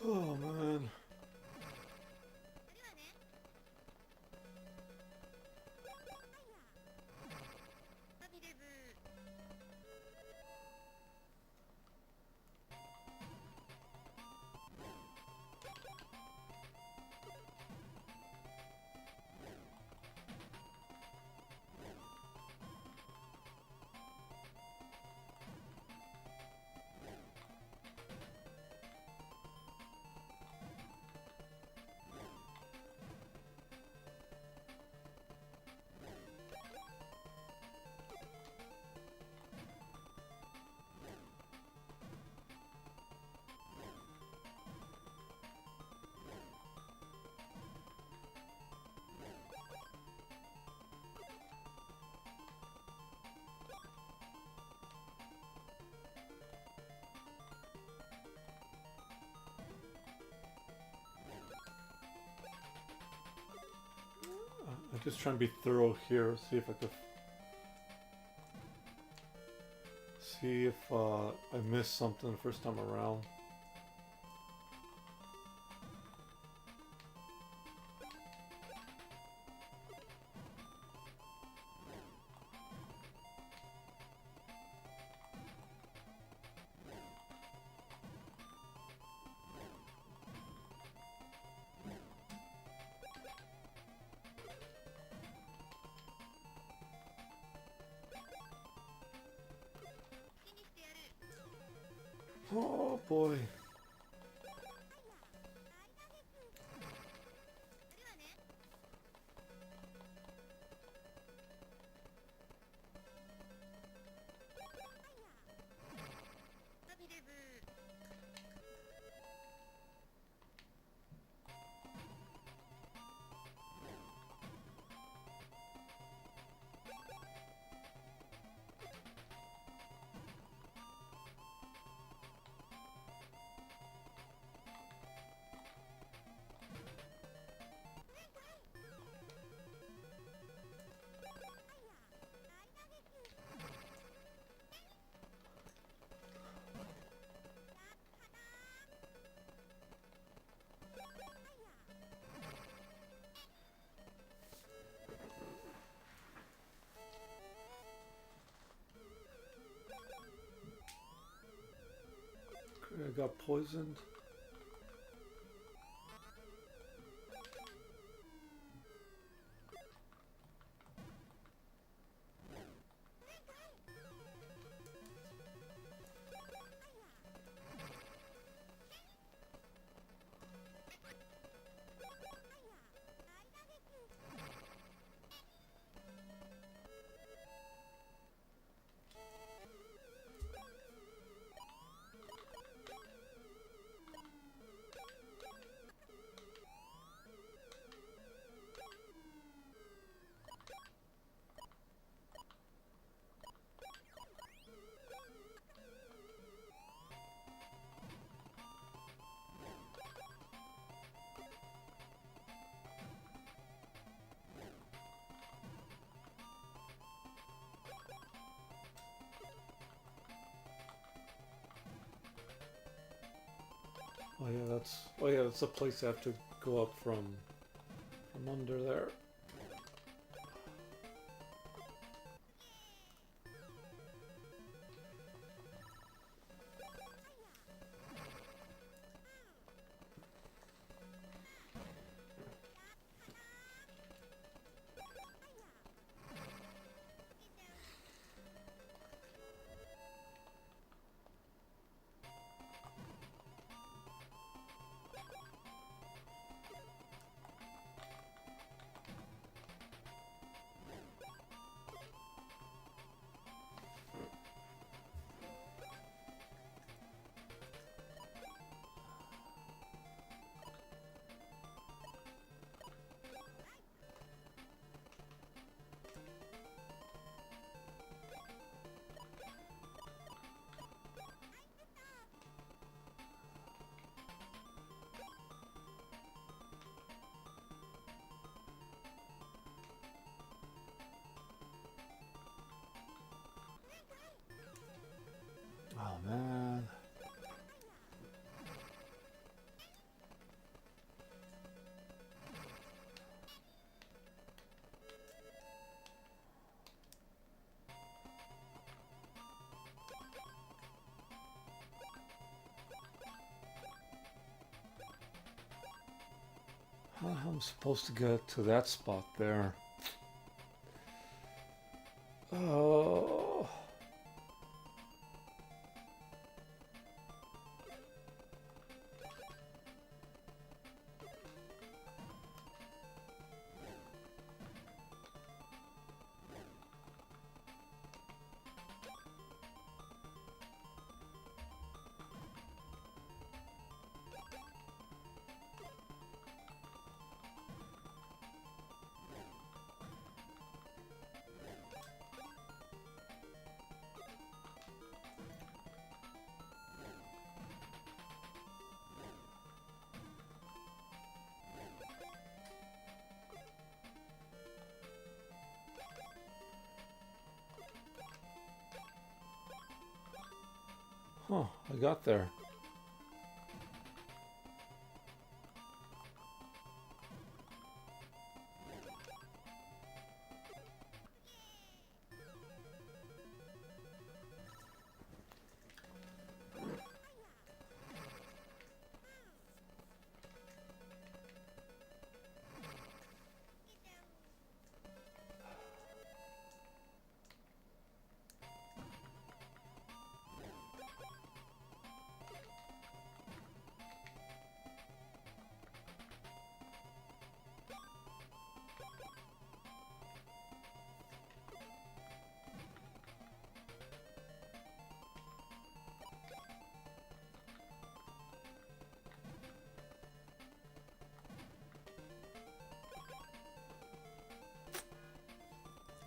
Oh man. I'm just trying to be thorough here, see if I could... See if I missed something the first time around. Oh boy. got poisoned. Oh yeah, that's the place I have to go up from under there. Oh man. How am I supposed to get to that spot there? Oh. Huh, I got there.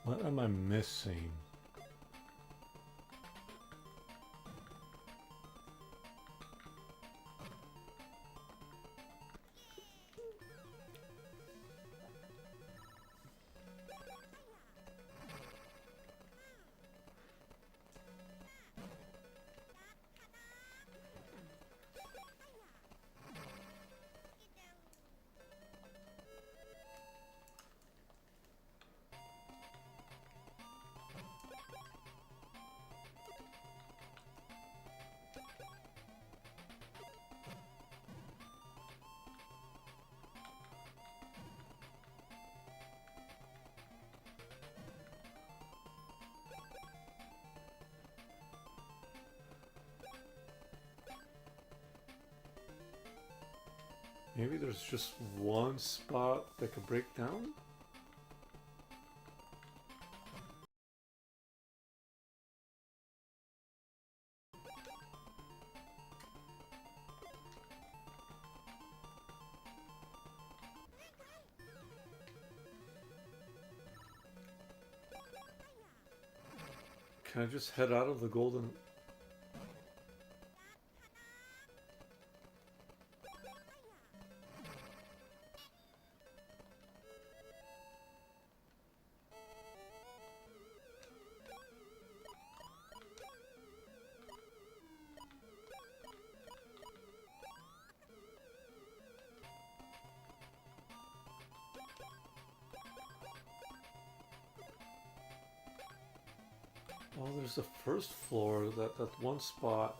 What am I missing? Maybe there's just one spot that could break down? Can I just head out of the golden... Oh, there's the first floor, that one spot.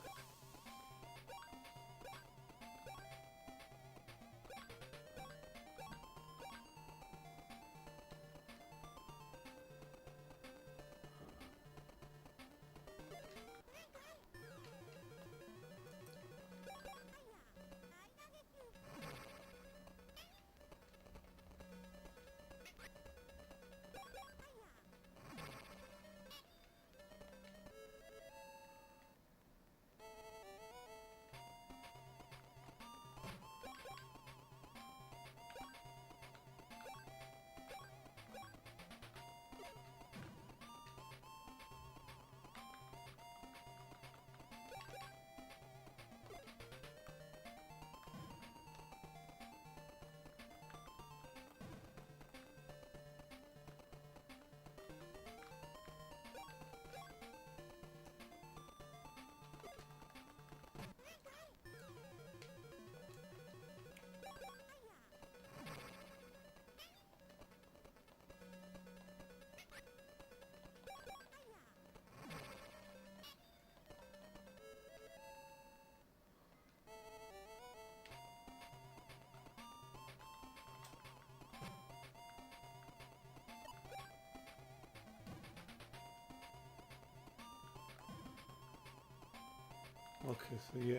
Okay, so yeah.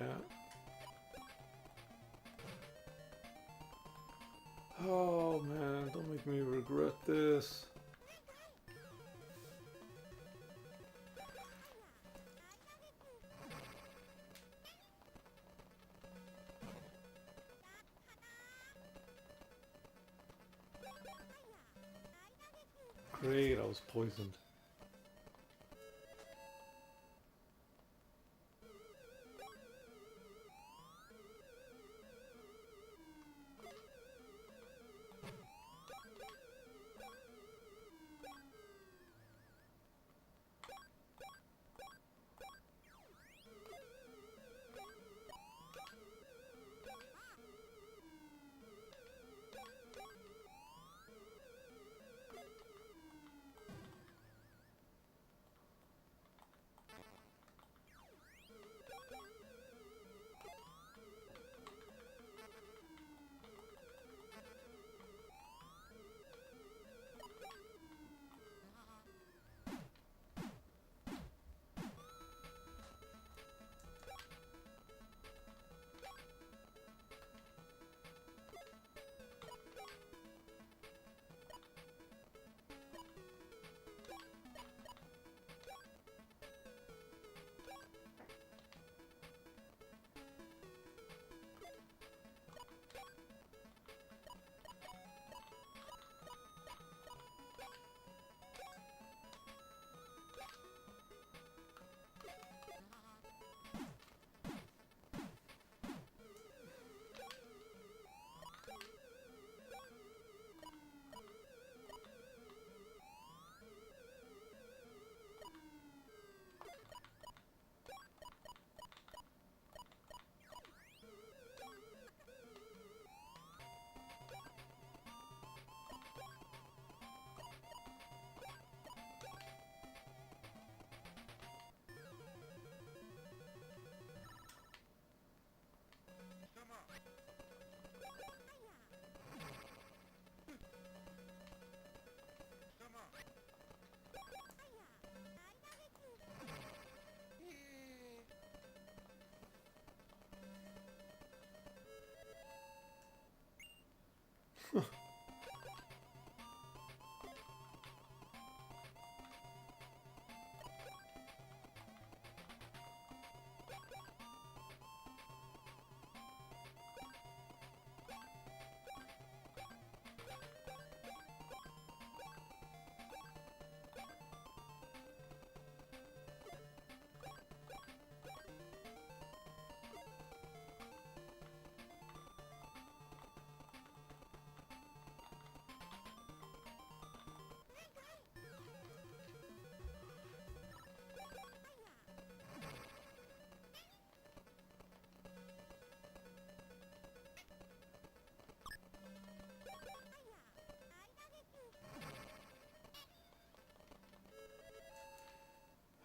Oh man, don't make me regret this. Great, I was poisoned.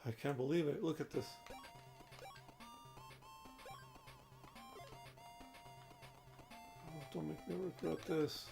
I can't believe it. Look at this. Oh, don't make me regret this.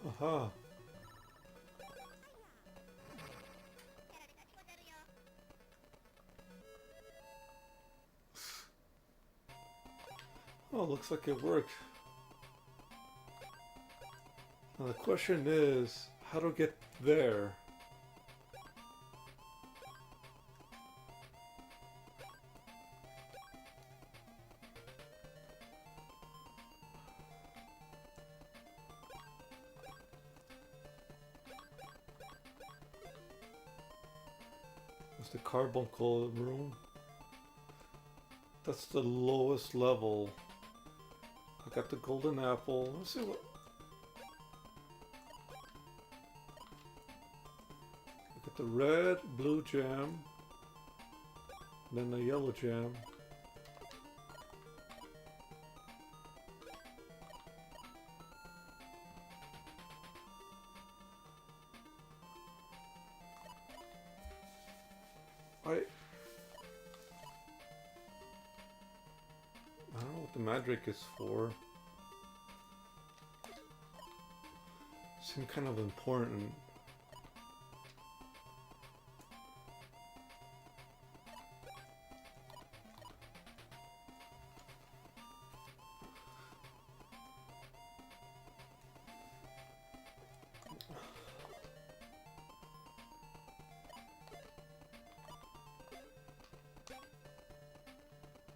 Aha. Oh, looks like it worked. Now the question is, how to get there? It's the carbuncle room. That's the lowest level. I got the golden apple. Let's see what... I got the red, blue gem. Then the yellow gem. I don't know what the magic is for. Seems kind of important.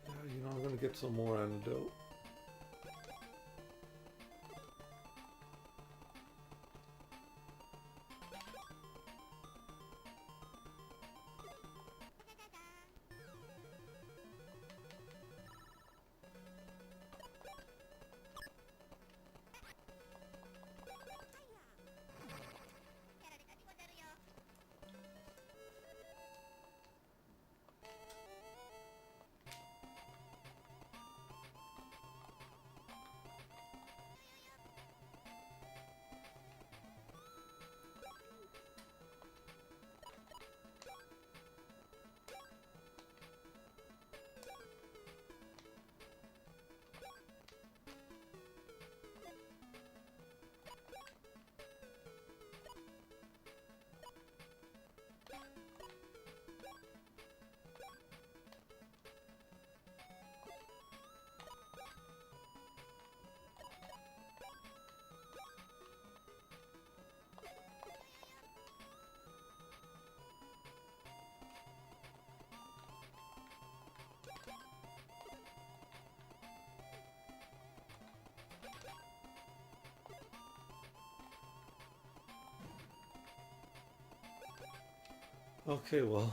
Yeah, you know, I'm gonna get some more antidote. Okay, well.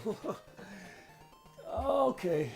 Okay.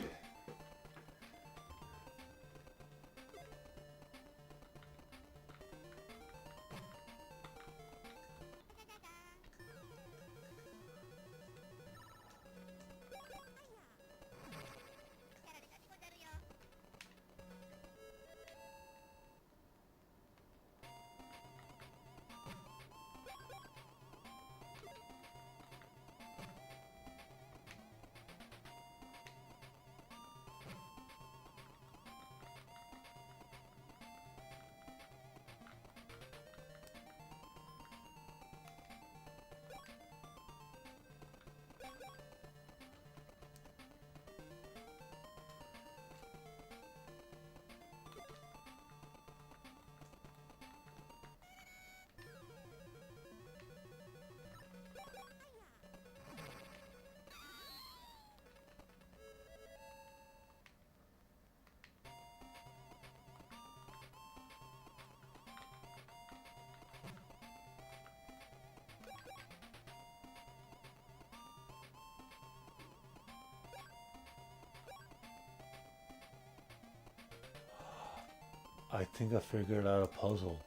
I think I figured out a puzzle.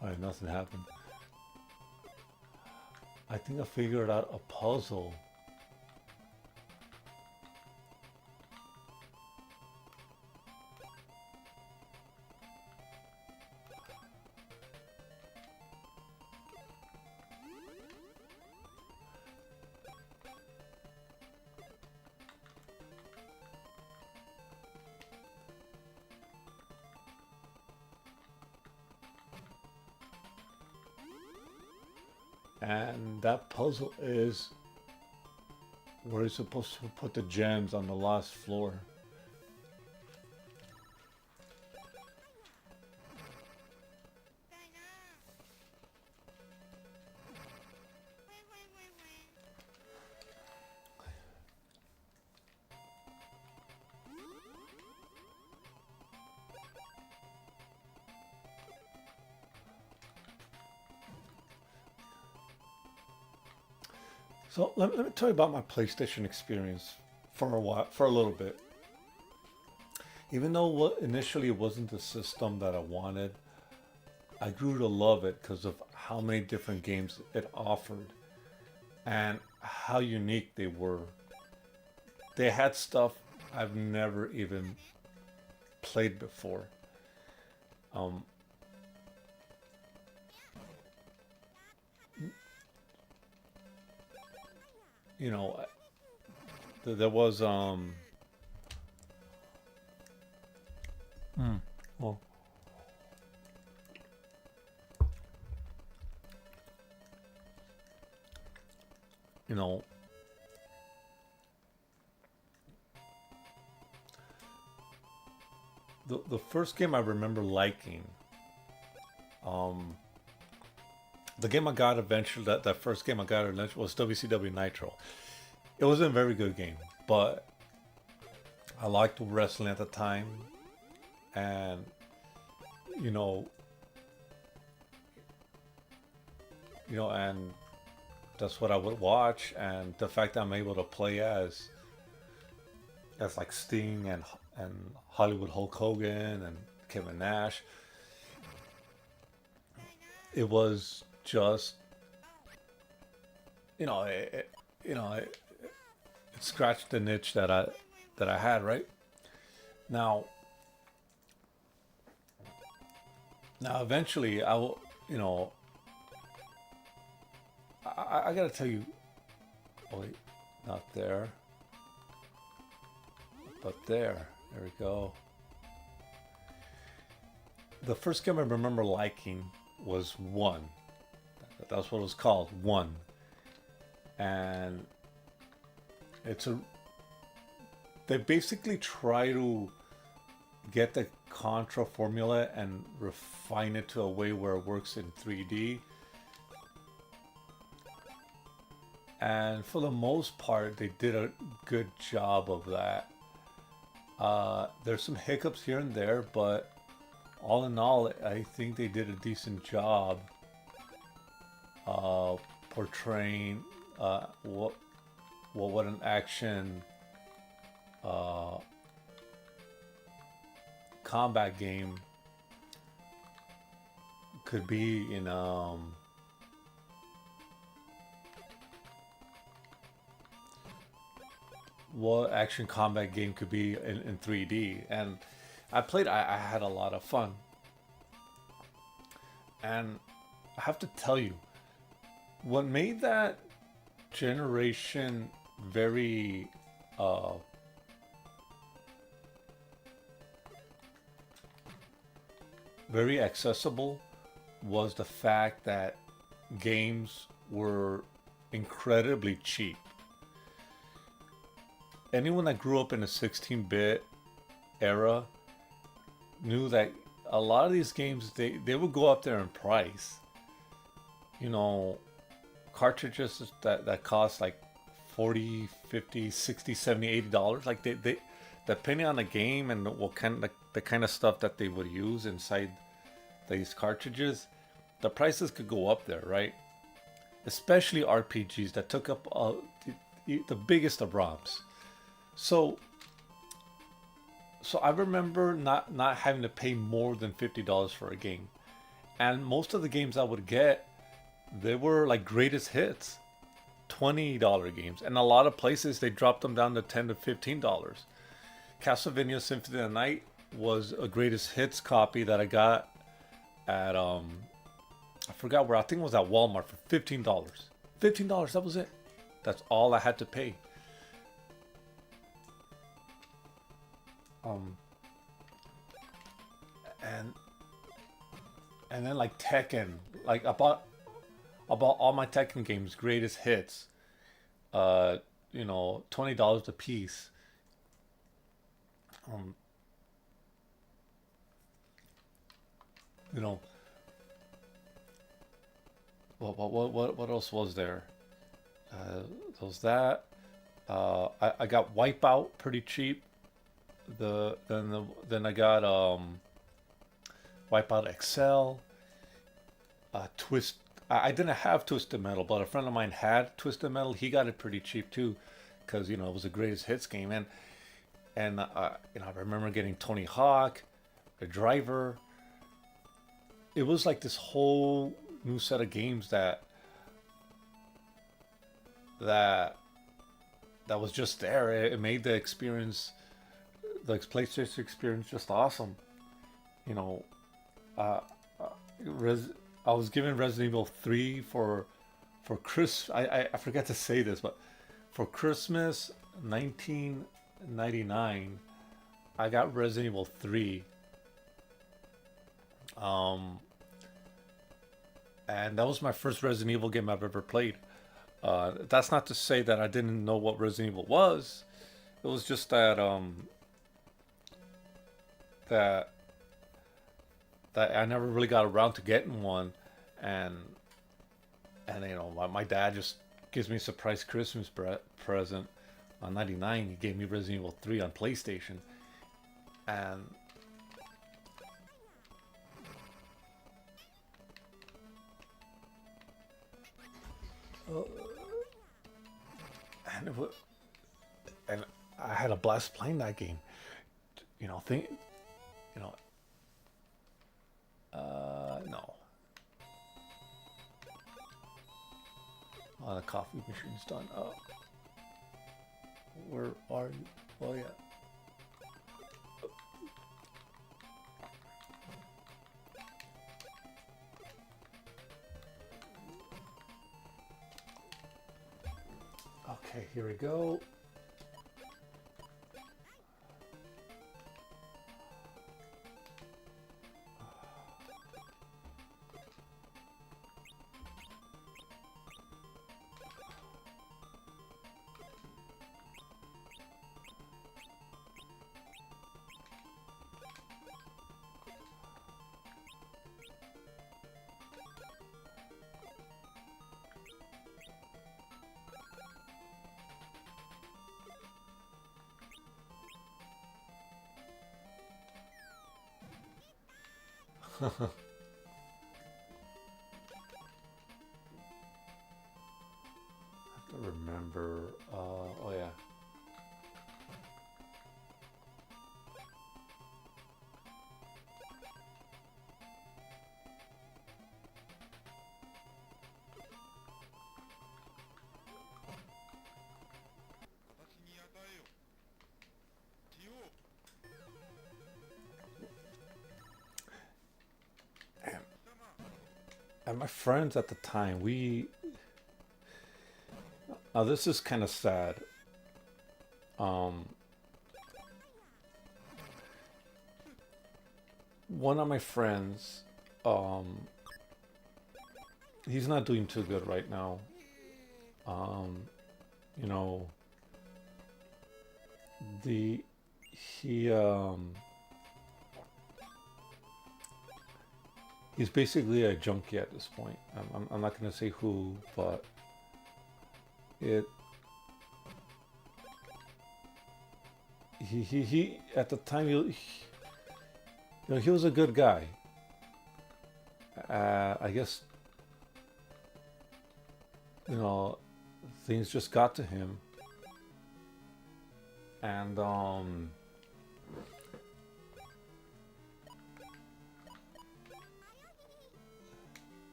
Alright, nothing happened. I think I figured out a puzzle. And that puzzle is where you're supposed to put the gems on the last floor. So let me tell you about my PlayStation experience for a while, for a little bit. Even though what initially it wasn't the system that I wanted, I grew to love it because of how many different games it offered and how unique they were. They had stuff I've never even played before. Um, you know, there was well, you know, the first game I remember liking, um, the game I got eventually, that first game I got eventually was WCW Nitro. It wasn't a very good game, but I liked wrestling at the time, and you know, and that's what I would watch. And the fact that I'm able to play as like Sting and Hollywood Hulk Hogan and Kevin Nash, it was just you know it scratched the niche that I had right now. Now eventually I will I gotta tell you. Oh wait, not there, but there we go. The first game I remember liking was One. That's what it was called, One. And they basically try to get the Contra formula and refine it to a way where it works in 3D. And for the most part, they did a good job of that. There's some hiccups here and there, but all in all, I think they did a decent job portraying what an action combat game could be in what action combat game could be in 3D. And I had a lot of fun. And I have to tell you, what made that generation very very accessible was the fact that games were incredibly cheap. anyone that grew up in a 16-bit era knew that a lot of these games they would go up there in price. You know, cartridges that cost like 40, 50, 60, 70, $80. Like they depending on the game and what kind of the kind of stuff that they would use inside these cartridges, the prices could go up there, right? Especially RPGs that took up the biggest of ROMs. So I remember not having to pay more than $50 for a game, and most of the games I would get, they were like greatest hits, $20 games, and a lot of places they dropped them down to $10 to $15. Castlevania Symphony of the Night was a greatest hits copy that I got at I forgot where. I think it was at Walmart for $15. $15, that was it. That's all I had to pay. Um and then like Tekken, like about all my Tekken games, greatest hits. Uh, $20 a piece. Um, you know, what else was there? There was that. I got Wipeout pretty cheap. Then I got Wipeout XL. Twist. I didn't have Twisted Metal, but a friend of mine had Twisted Metal. He got it pretty cheap too, because it was the greatest hits game. And I remember getting Tony Hawk, the Driver. It was like this whole new set of games that was just there. It made the experience, the PlayStation experience, just awesome. You know, uh, uh, I was given Resident Evil 3 for Chris. I forgot to say this, but for Christmas 1999, I got Resident Evil 3. Um, and that was my first Resident Evil game I've ever played. That's not to say that I didn't know what Resident Evil was. It was just that I never really got around to getting one, and my dad just gives me a surprise Christmas present on '99. He gave me Resident Evil 3 on PlayStation, and uh, and and I had a blast playing that game. Think you know no. Oh, the coffee machine's done. Oh, where are you? Oh yeah. Okay, here we go. I have to remember. Oh yeah. And my friends at the time, now this is kind of sad. Um, One of my friends, um, he's not doing too good right now. Um, you know, the he he's basically a junkie at this point. I'm not gonna say who, but it he at the time he was a good guy. I guess things just got to him, and oh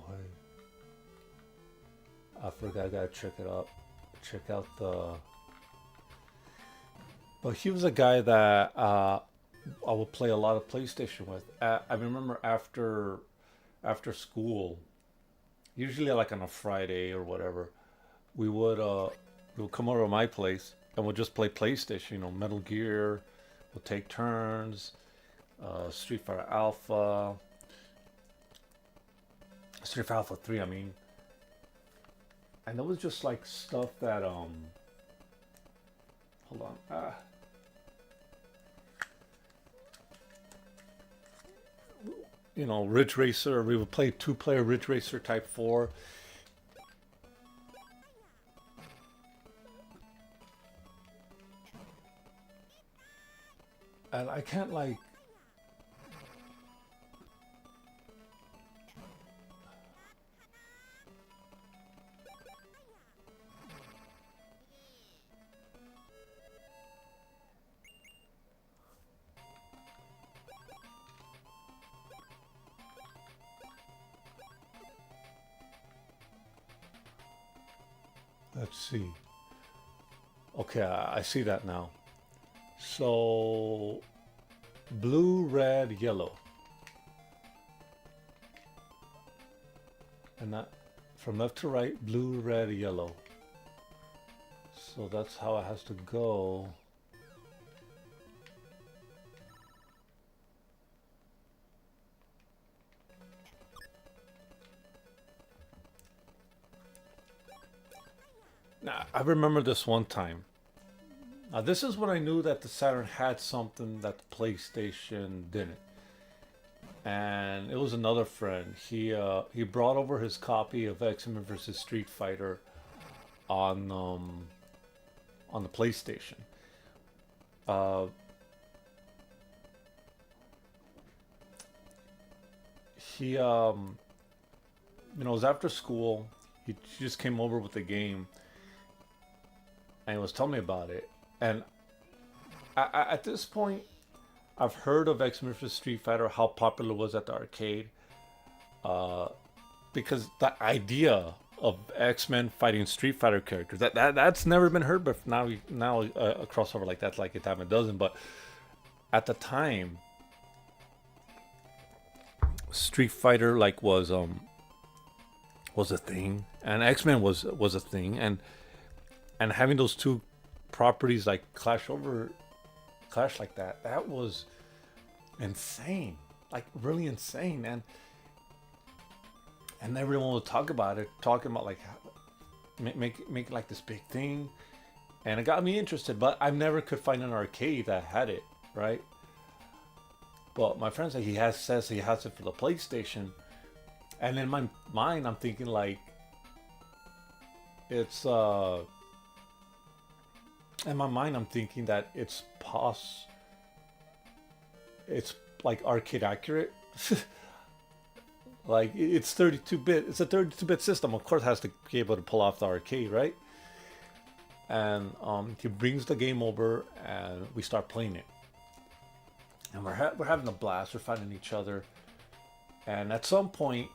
wait, I forgot. I gotta check it out. Check out the. But he was a guy that I would play a lot of PlayStation with. I remember after school, usually like on a Friday or whatever, we would come over to my place and we'll just play PlayStation. Metal Gear. We'll take turns. Street Fighter Alpha. Street Fighter Alpha 3. I mean, and it was just like stuff that hold on. Ridge Racer. We would play two-player Ridge Racer Type 4. And I can't like. Let's see. Okay, I see that now. So, blue, red, yellow. And that from left to right, blue, red, yellow. So that's how it has to go. Now, I remember this one time. Now, this is when I knew that the Saturn had something that the PlayStation didn't. And it was another friend. He brought over his copy of X-Men vs. Street Fighter on the PlayStation. He it was after school. He just came over with the game, and he was telling me about it. And at this point, I've heard of X-Men vs. Street Fighter, how popular it was at the arcade. Because the idea of X-Men fighting Street Fighter characters, that's never been heard before. Now a crossover like that's like a dime a dozen. But at the time, Street Fighter was a thing, and X-Men was a thing, and having those two properties like clash like that was insane, like really insane. And everyone would talk about it, talking about like make like this big thing, and it got me interested. But I never could find an arcade that had it, right? But my friend said says he has it for the PlayStation, and in my mind I'm thinking like it's in my mind I'm thinking that it's like arcade accurate. Like it's 32-bit. It's a 32-bit system. Of course, it has to be able to pull off the arcade, right? And he brings the game over, and we start playing it. And we're having a blast. We're fighting each other. And at some point,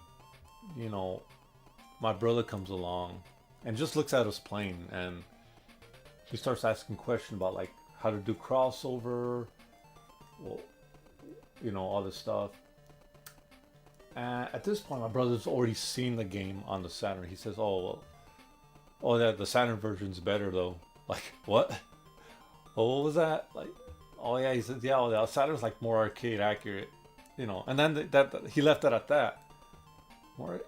my brother comes along and just looks at us playing, and he starts asking questions about like how to do crossover, well, all this stuff. At this point, my brother's already seen the game on the Saturn. He says, yeah, the Saturn version's better though. Like, what? Oh, what was that? Like, oh yeah, he said, yeah, well, the Saturn's like more arcade accurate, And then that he left it at that. More,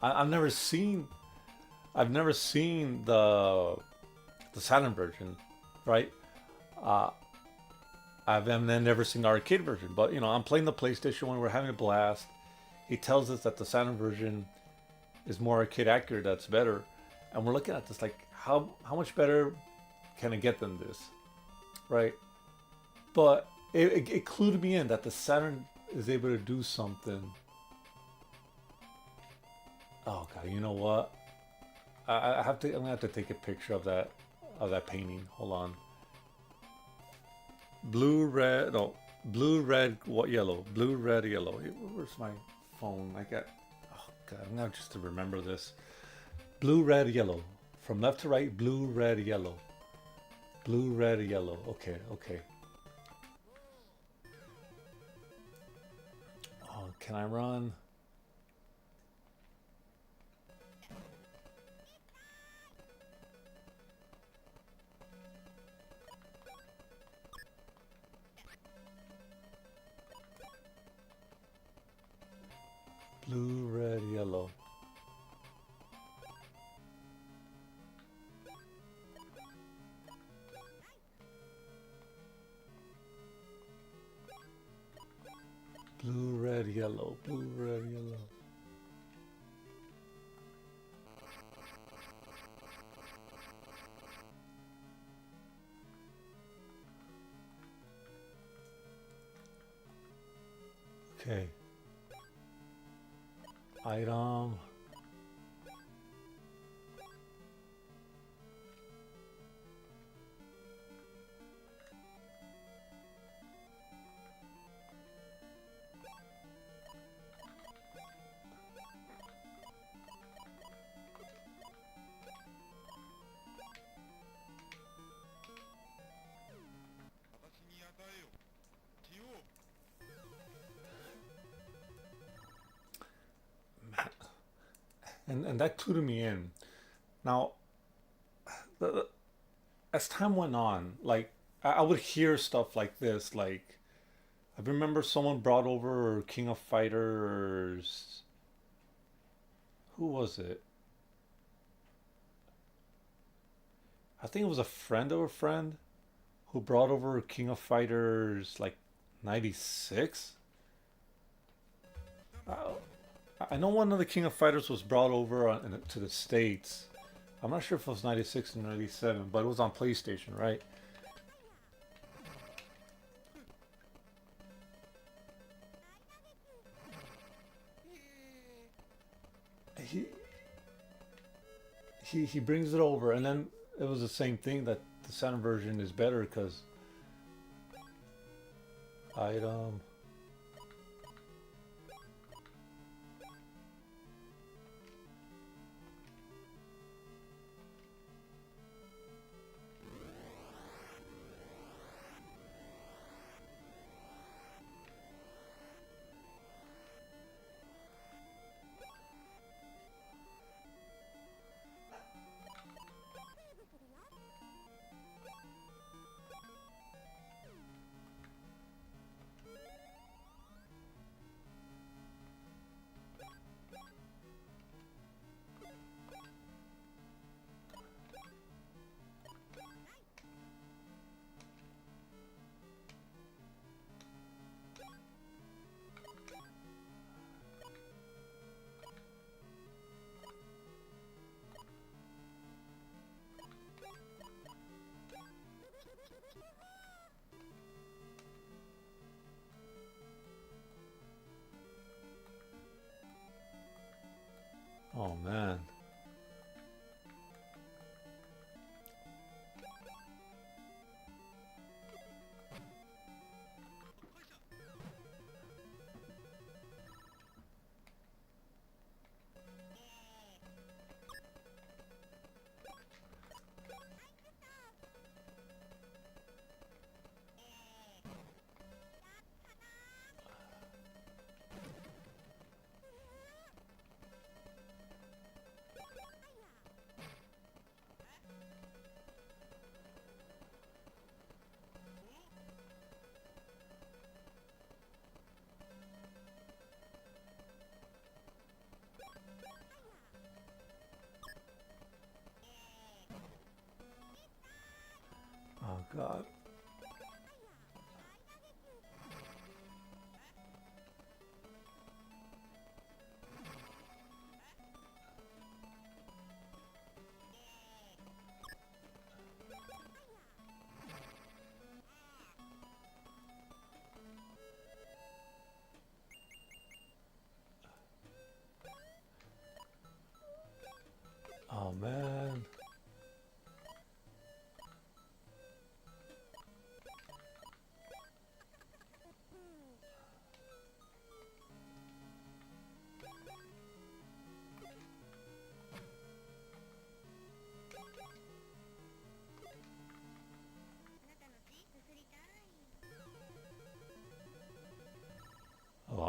I've never seen the the Saturn version, right? Uh, I've then never seen the arcade version, but I'm playing the PlayStation one. We're having a blast. He tells us that the Saturn version is more arcade accurate. That's better, and we're looking at this like, how much better can it get than this, right? But it clued me in that the Saturn is able to do something. Oh god, you know what? I have to. I'm gonna have to take a picture of that painting. Hold on. Blue, red, no, blue, red, what, yellow, blue, red, yellow. Where's my phone? I got. Oh god, I'm gonna just to remember this. Blue, red, yellow. From left to right, blue, red, yellow. Blue, red, yellow. Okay, okay. Oh, can I run? Blue, red, yellow. Blue, red, yellow. Blue, red, yellow. Okay. Item. And that clued me in. Now, as time went on, like I would hear stuff like this. Like I remember someone brought over King of Fighters. Who was it? I think it was a friend of a friend who brought over King of Fighters like '96. I know one of the King of Fighters was brought over to the States. I'm not sure if it was '96 or '97, but it was on PlayStation, right? He he brings it over, and then it was the same thing that the Saturn version is better because item. Oh man. God. Oh man.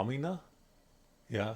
Lamina? Yeah.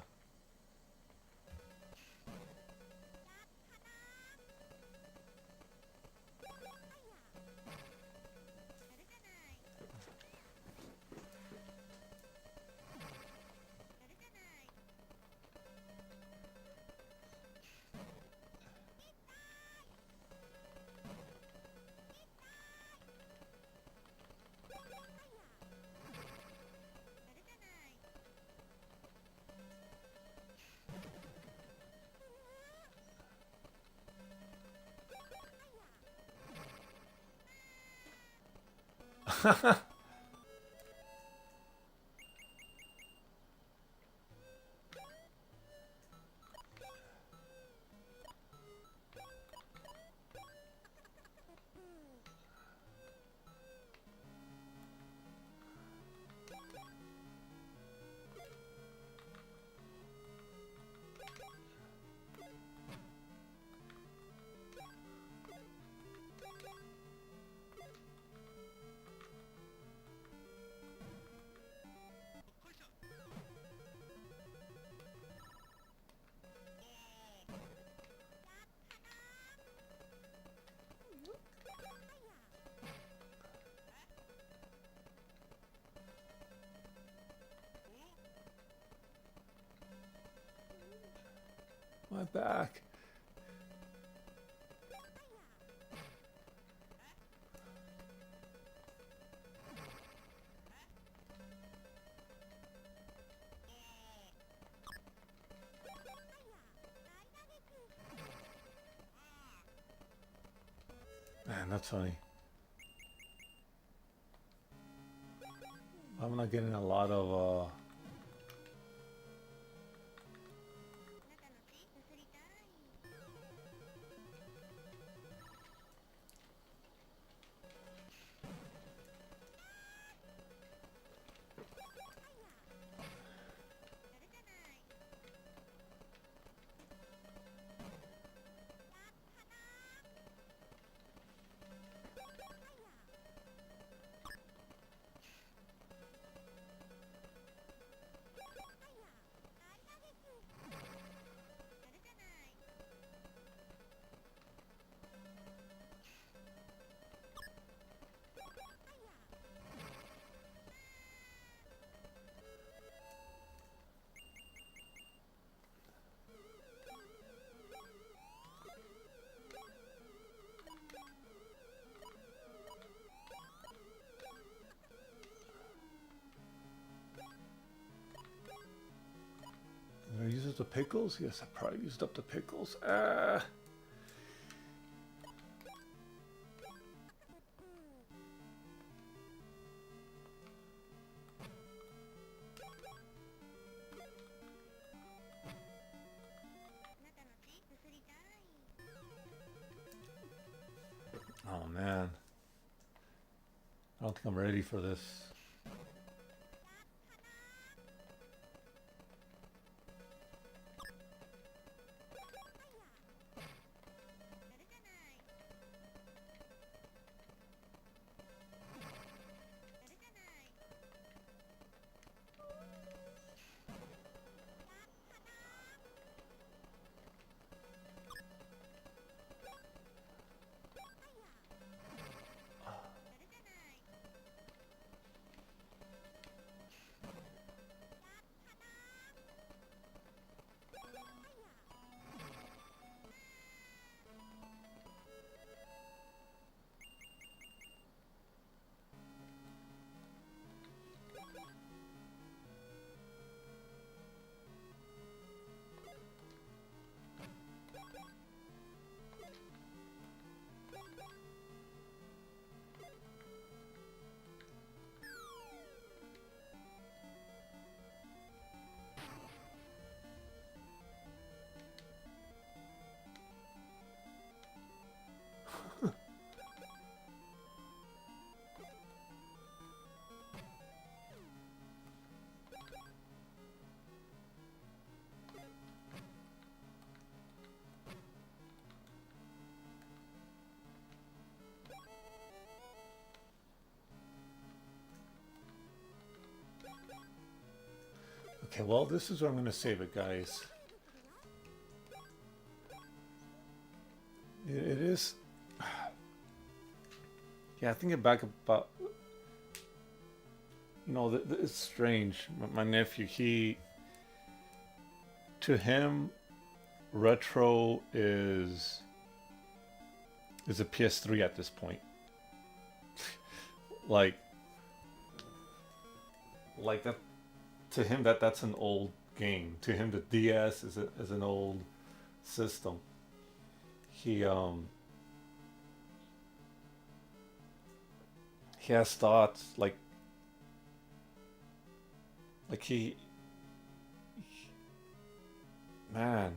My back. Man, that's funny. I'm not getting a lot of did I use up the pickles? Yes, I probably used up the pickles. Oh man. I don't think I'm ready for this. Okay, well, this is where I'm going to save it, guys. It is. Yeah, thinking back about. No, it's strange. My nephew, to him, retro is a PS3 at this point. Like, that to him that's an old game. To him, the DS is an old system. He he has thoughts like man,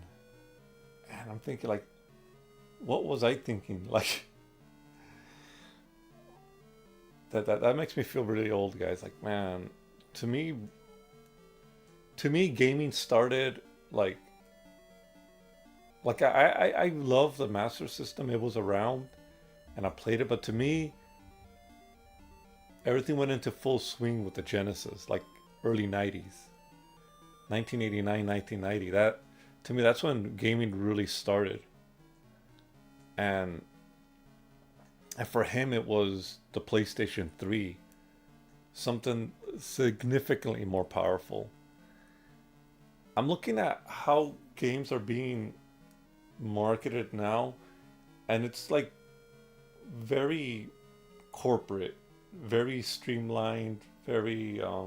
and I'm thinking like, what was I thinking? Like that makes me feel really old, guys. Like, man, to me gaming started like I love the Master System. It was around and I played it, but to me everything went into full swing with the Genesis, like early 90s, 1989, 1990. That to me that's when gaming really started. And and for him it was the PlayStation 3, something significantly more powerful. I'm looking at how games are being marketed now, and it's like very corporate, very streamlined, very a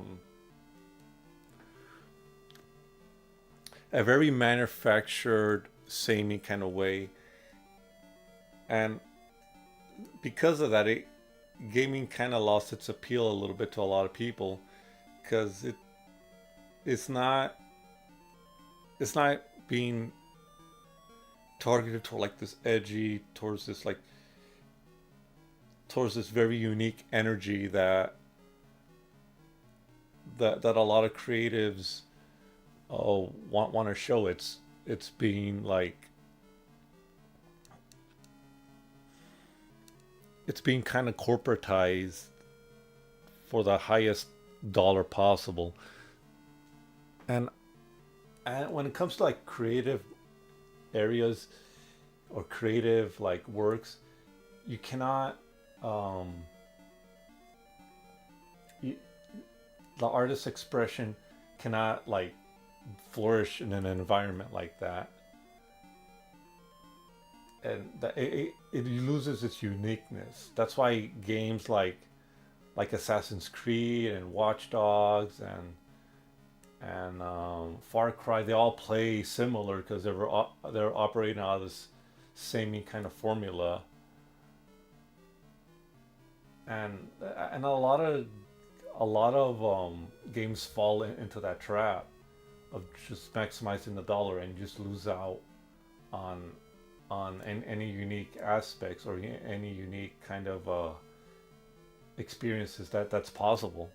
very manufactured, samey kind of way. And because of that, gaming kind of lost its appeal a little bit to a lot of people because it's not it's not being targeted toward like this edgy, towards this very unique energy that a lot of creatives want to show. It's being like it's being kind of corporatized for the highest dollar possible. And when it comes to like creative areas or creative like works, you cannot um, you, the artist's expression cannot like flourish in an environment like that, and it loses its uniqueness. That's why games like Assassin's Creed and Watch Dogs and Far Cry, they all play similar because they're operating out of this same kind of formula, and and a lot of games fall into that trap of just maximizing the dollar and just lose out on any unique aspects or any unique kind of experiences that's possible.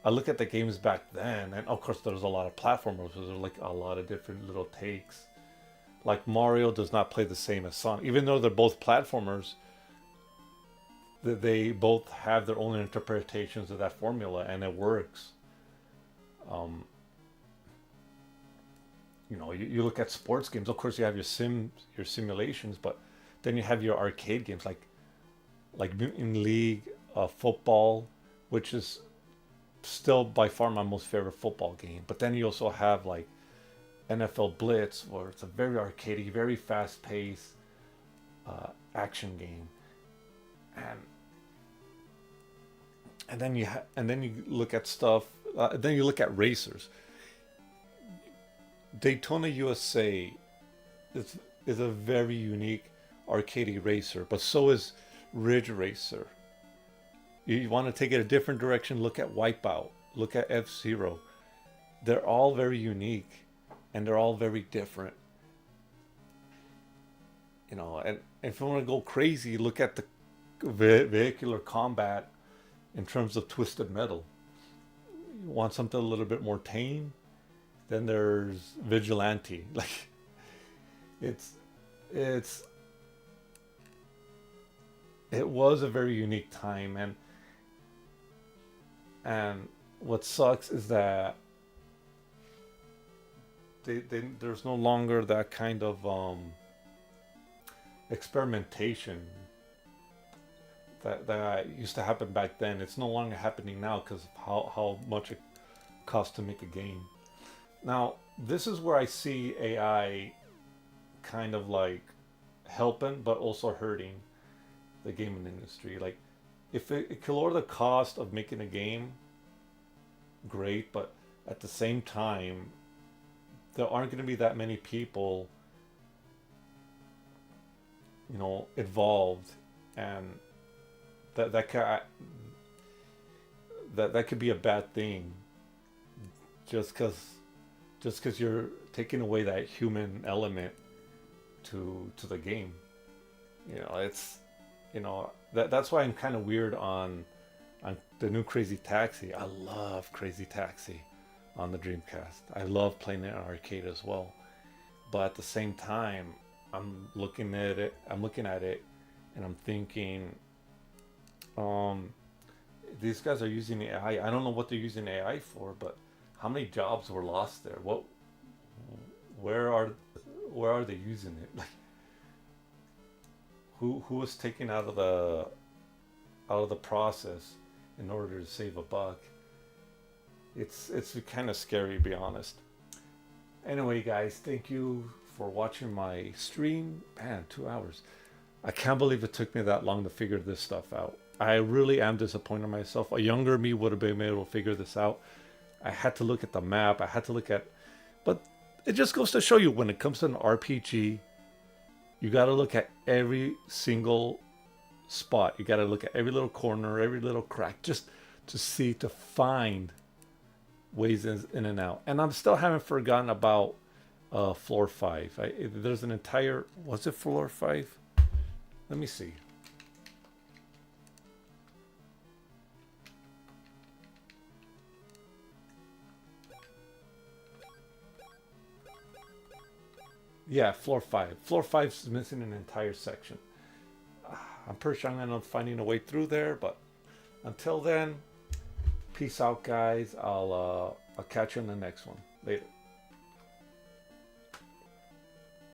I look at the games back then, and of course there's a lot of platformers. So there's like a lot of different little takes. Like Mario does not play the same as Sonic, even though they're both platformers. They both have their own interpretations of that formula, and it works. Um, you look at sports games. Of course, you have your simulations, but then you have your arcade games, like in League, football, which is still by far my most favorite football game. But then you also have like NFL Blitz, where it's a very arcadey, very fast-paced action game, and and then you look at stuff. Then you look at racers. Daytona USA is is a very unique arcadey racer, but so is Ridge Racer. You want to take it a different direction, look at Wipeout, look at F Zero. They're all very unique, and they're all very different. And if you want to go crazy, look at the vehicular combat in terms of Twisted Metal. You want something a little bit more tame? Then there's Vigilante. Like it's it's it was a very unique time, and what sucks is that there's no longer that kind of experimentation that used to happen back then. It's no longer happening now because of how much it costs to make a game. Now, this is where I see AI kind of like helping but also hurting the gaming industry. Like, if it could lower the cost of making a game, great, but at the same time, there aren't going to be that many people, involved, and that could be a bad thing, just because you're taking away that human element to the game. It's that's why I'm kind of weird on the new Crazy Taxi. I love Crazy Taxi on the Dreamcast. I love playing it in arcade as well. But at the same time, I'm looking at it, and I'm thinking, these guys are using AI. I don't know what they're using AI for, but how many jobs were lost there? Where are they using it? Like, who was taken out of the process in order to save a buck? It's kind of scary, to be honest. Anyway, guys, thank you for watching my stream. Man, 2 hours. I can't believe it took me that long to figure this stuff out. I really am disappointed in myself. A younger me would have been able to figure this out. I had to look at the map. But it just goes to show you, when it comes to an RPG, you got to look at every single spot. You got to look at every little corner, every little crack, just to find ways in and out. And I'm still haven't forgotten about floor 5. There's an entire, was it floor 5? Let me see. Yeah, floor 5. Floor 5 is missing an entire section. I'm pretty sure I'm going to end up finding a way through there, but until then, peace out, guys. I'll catch you in the next one. Later.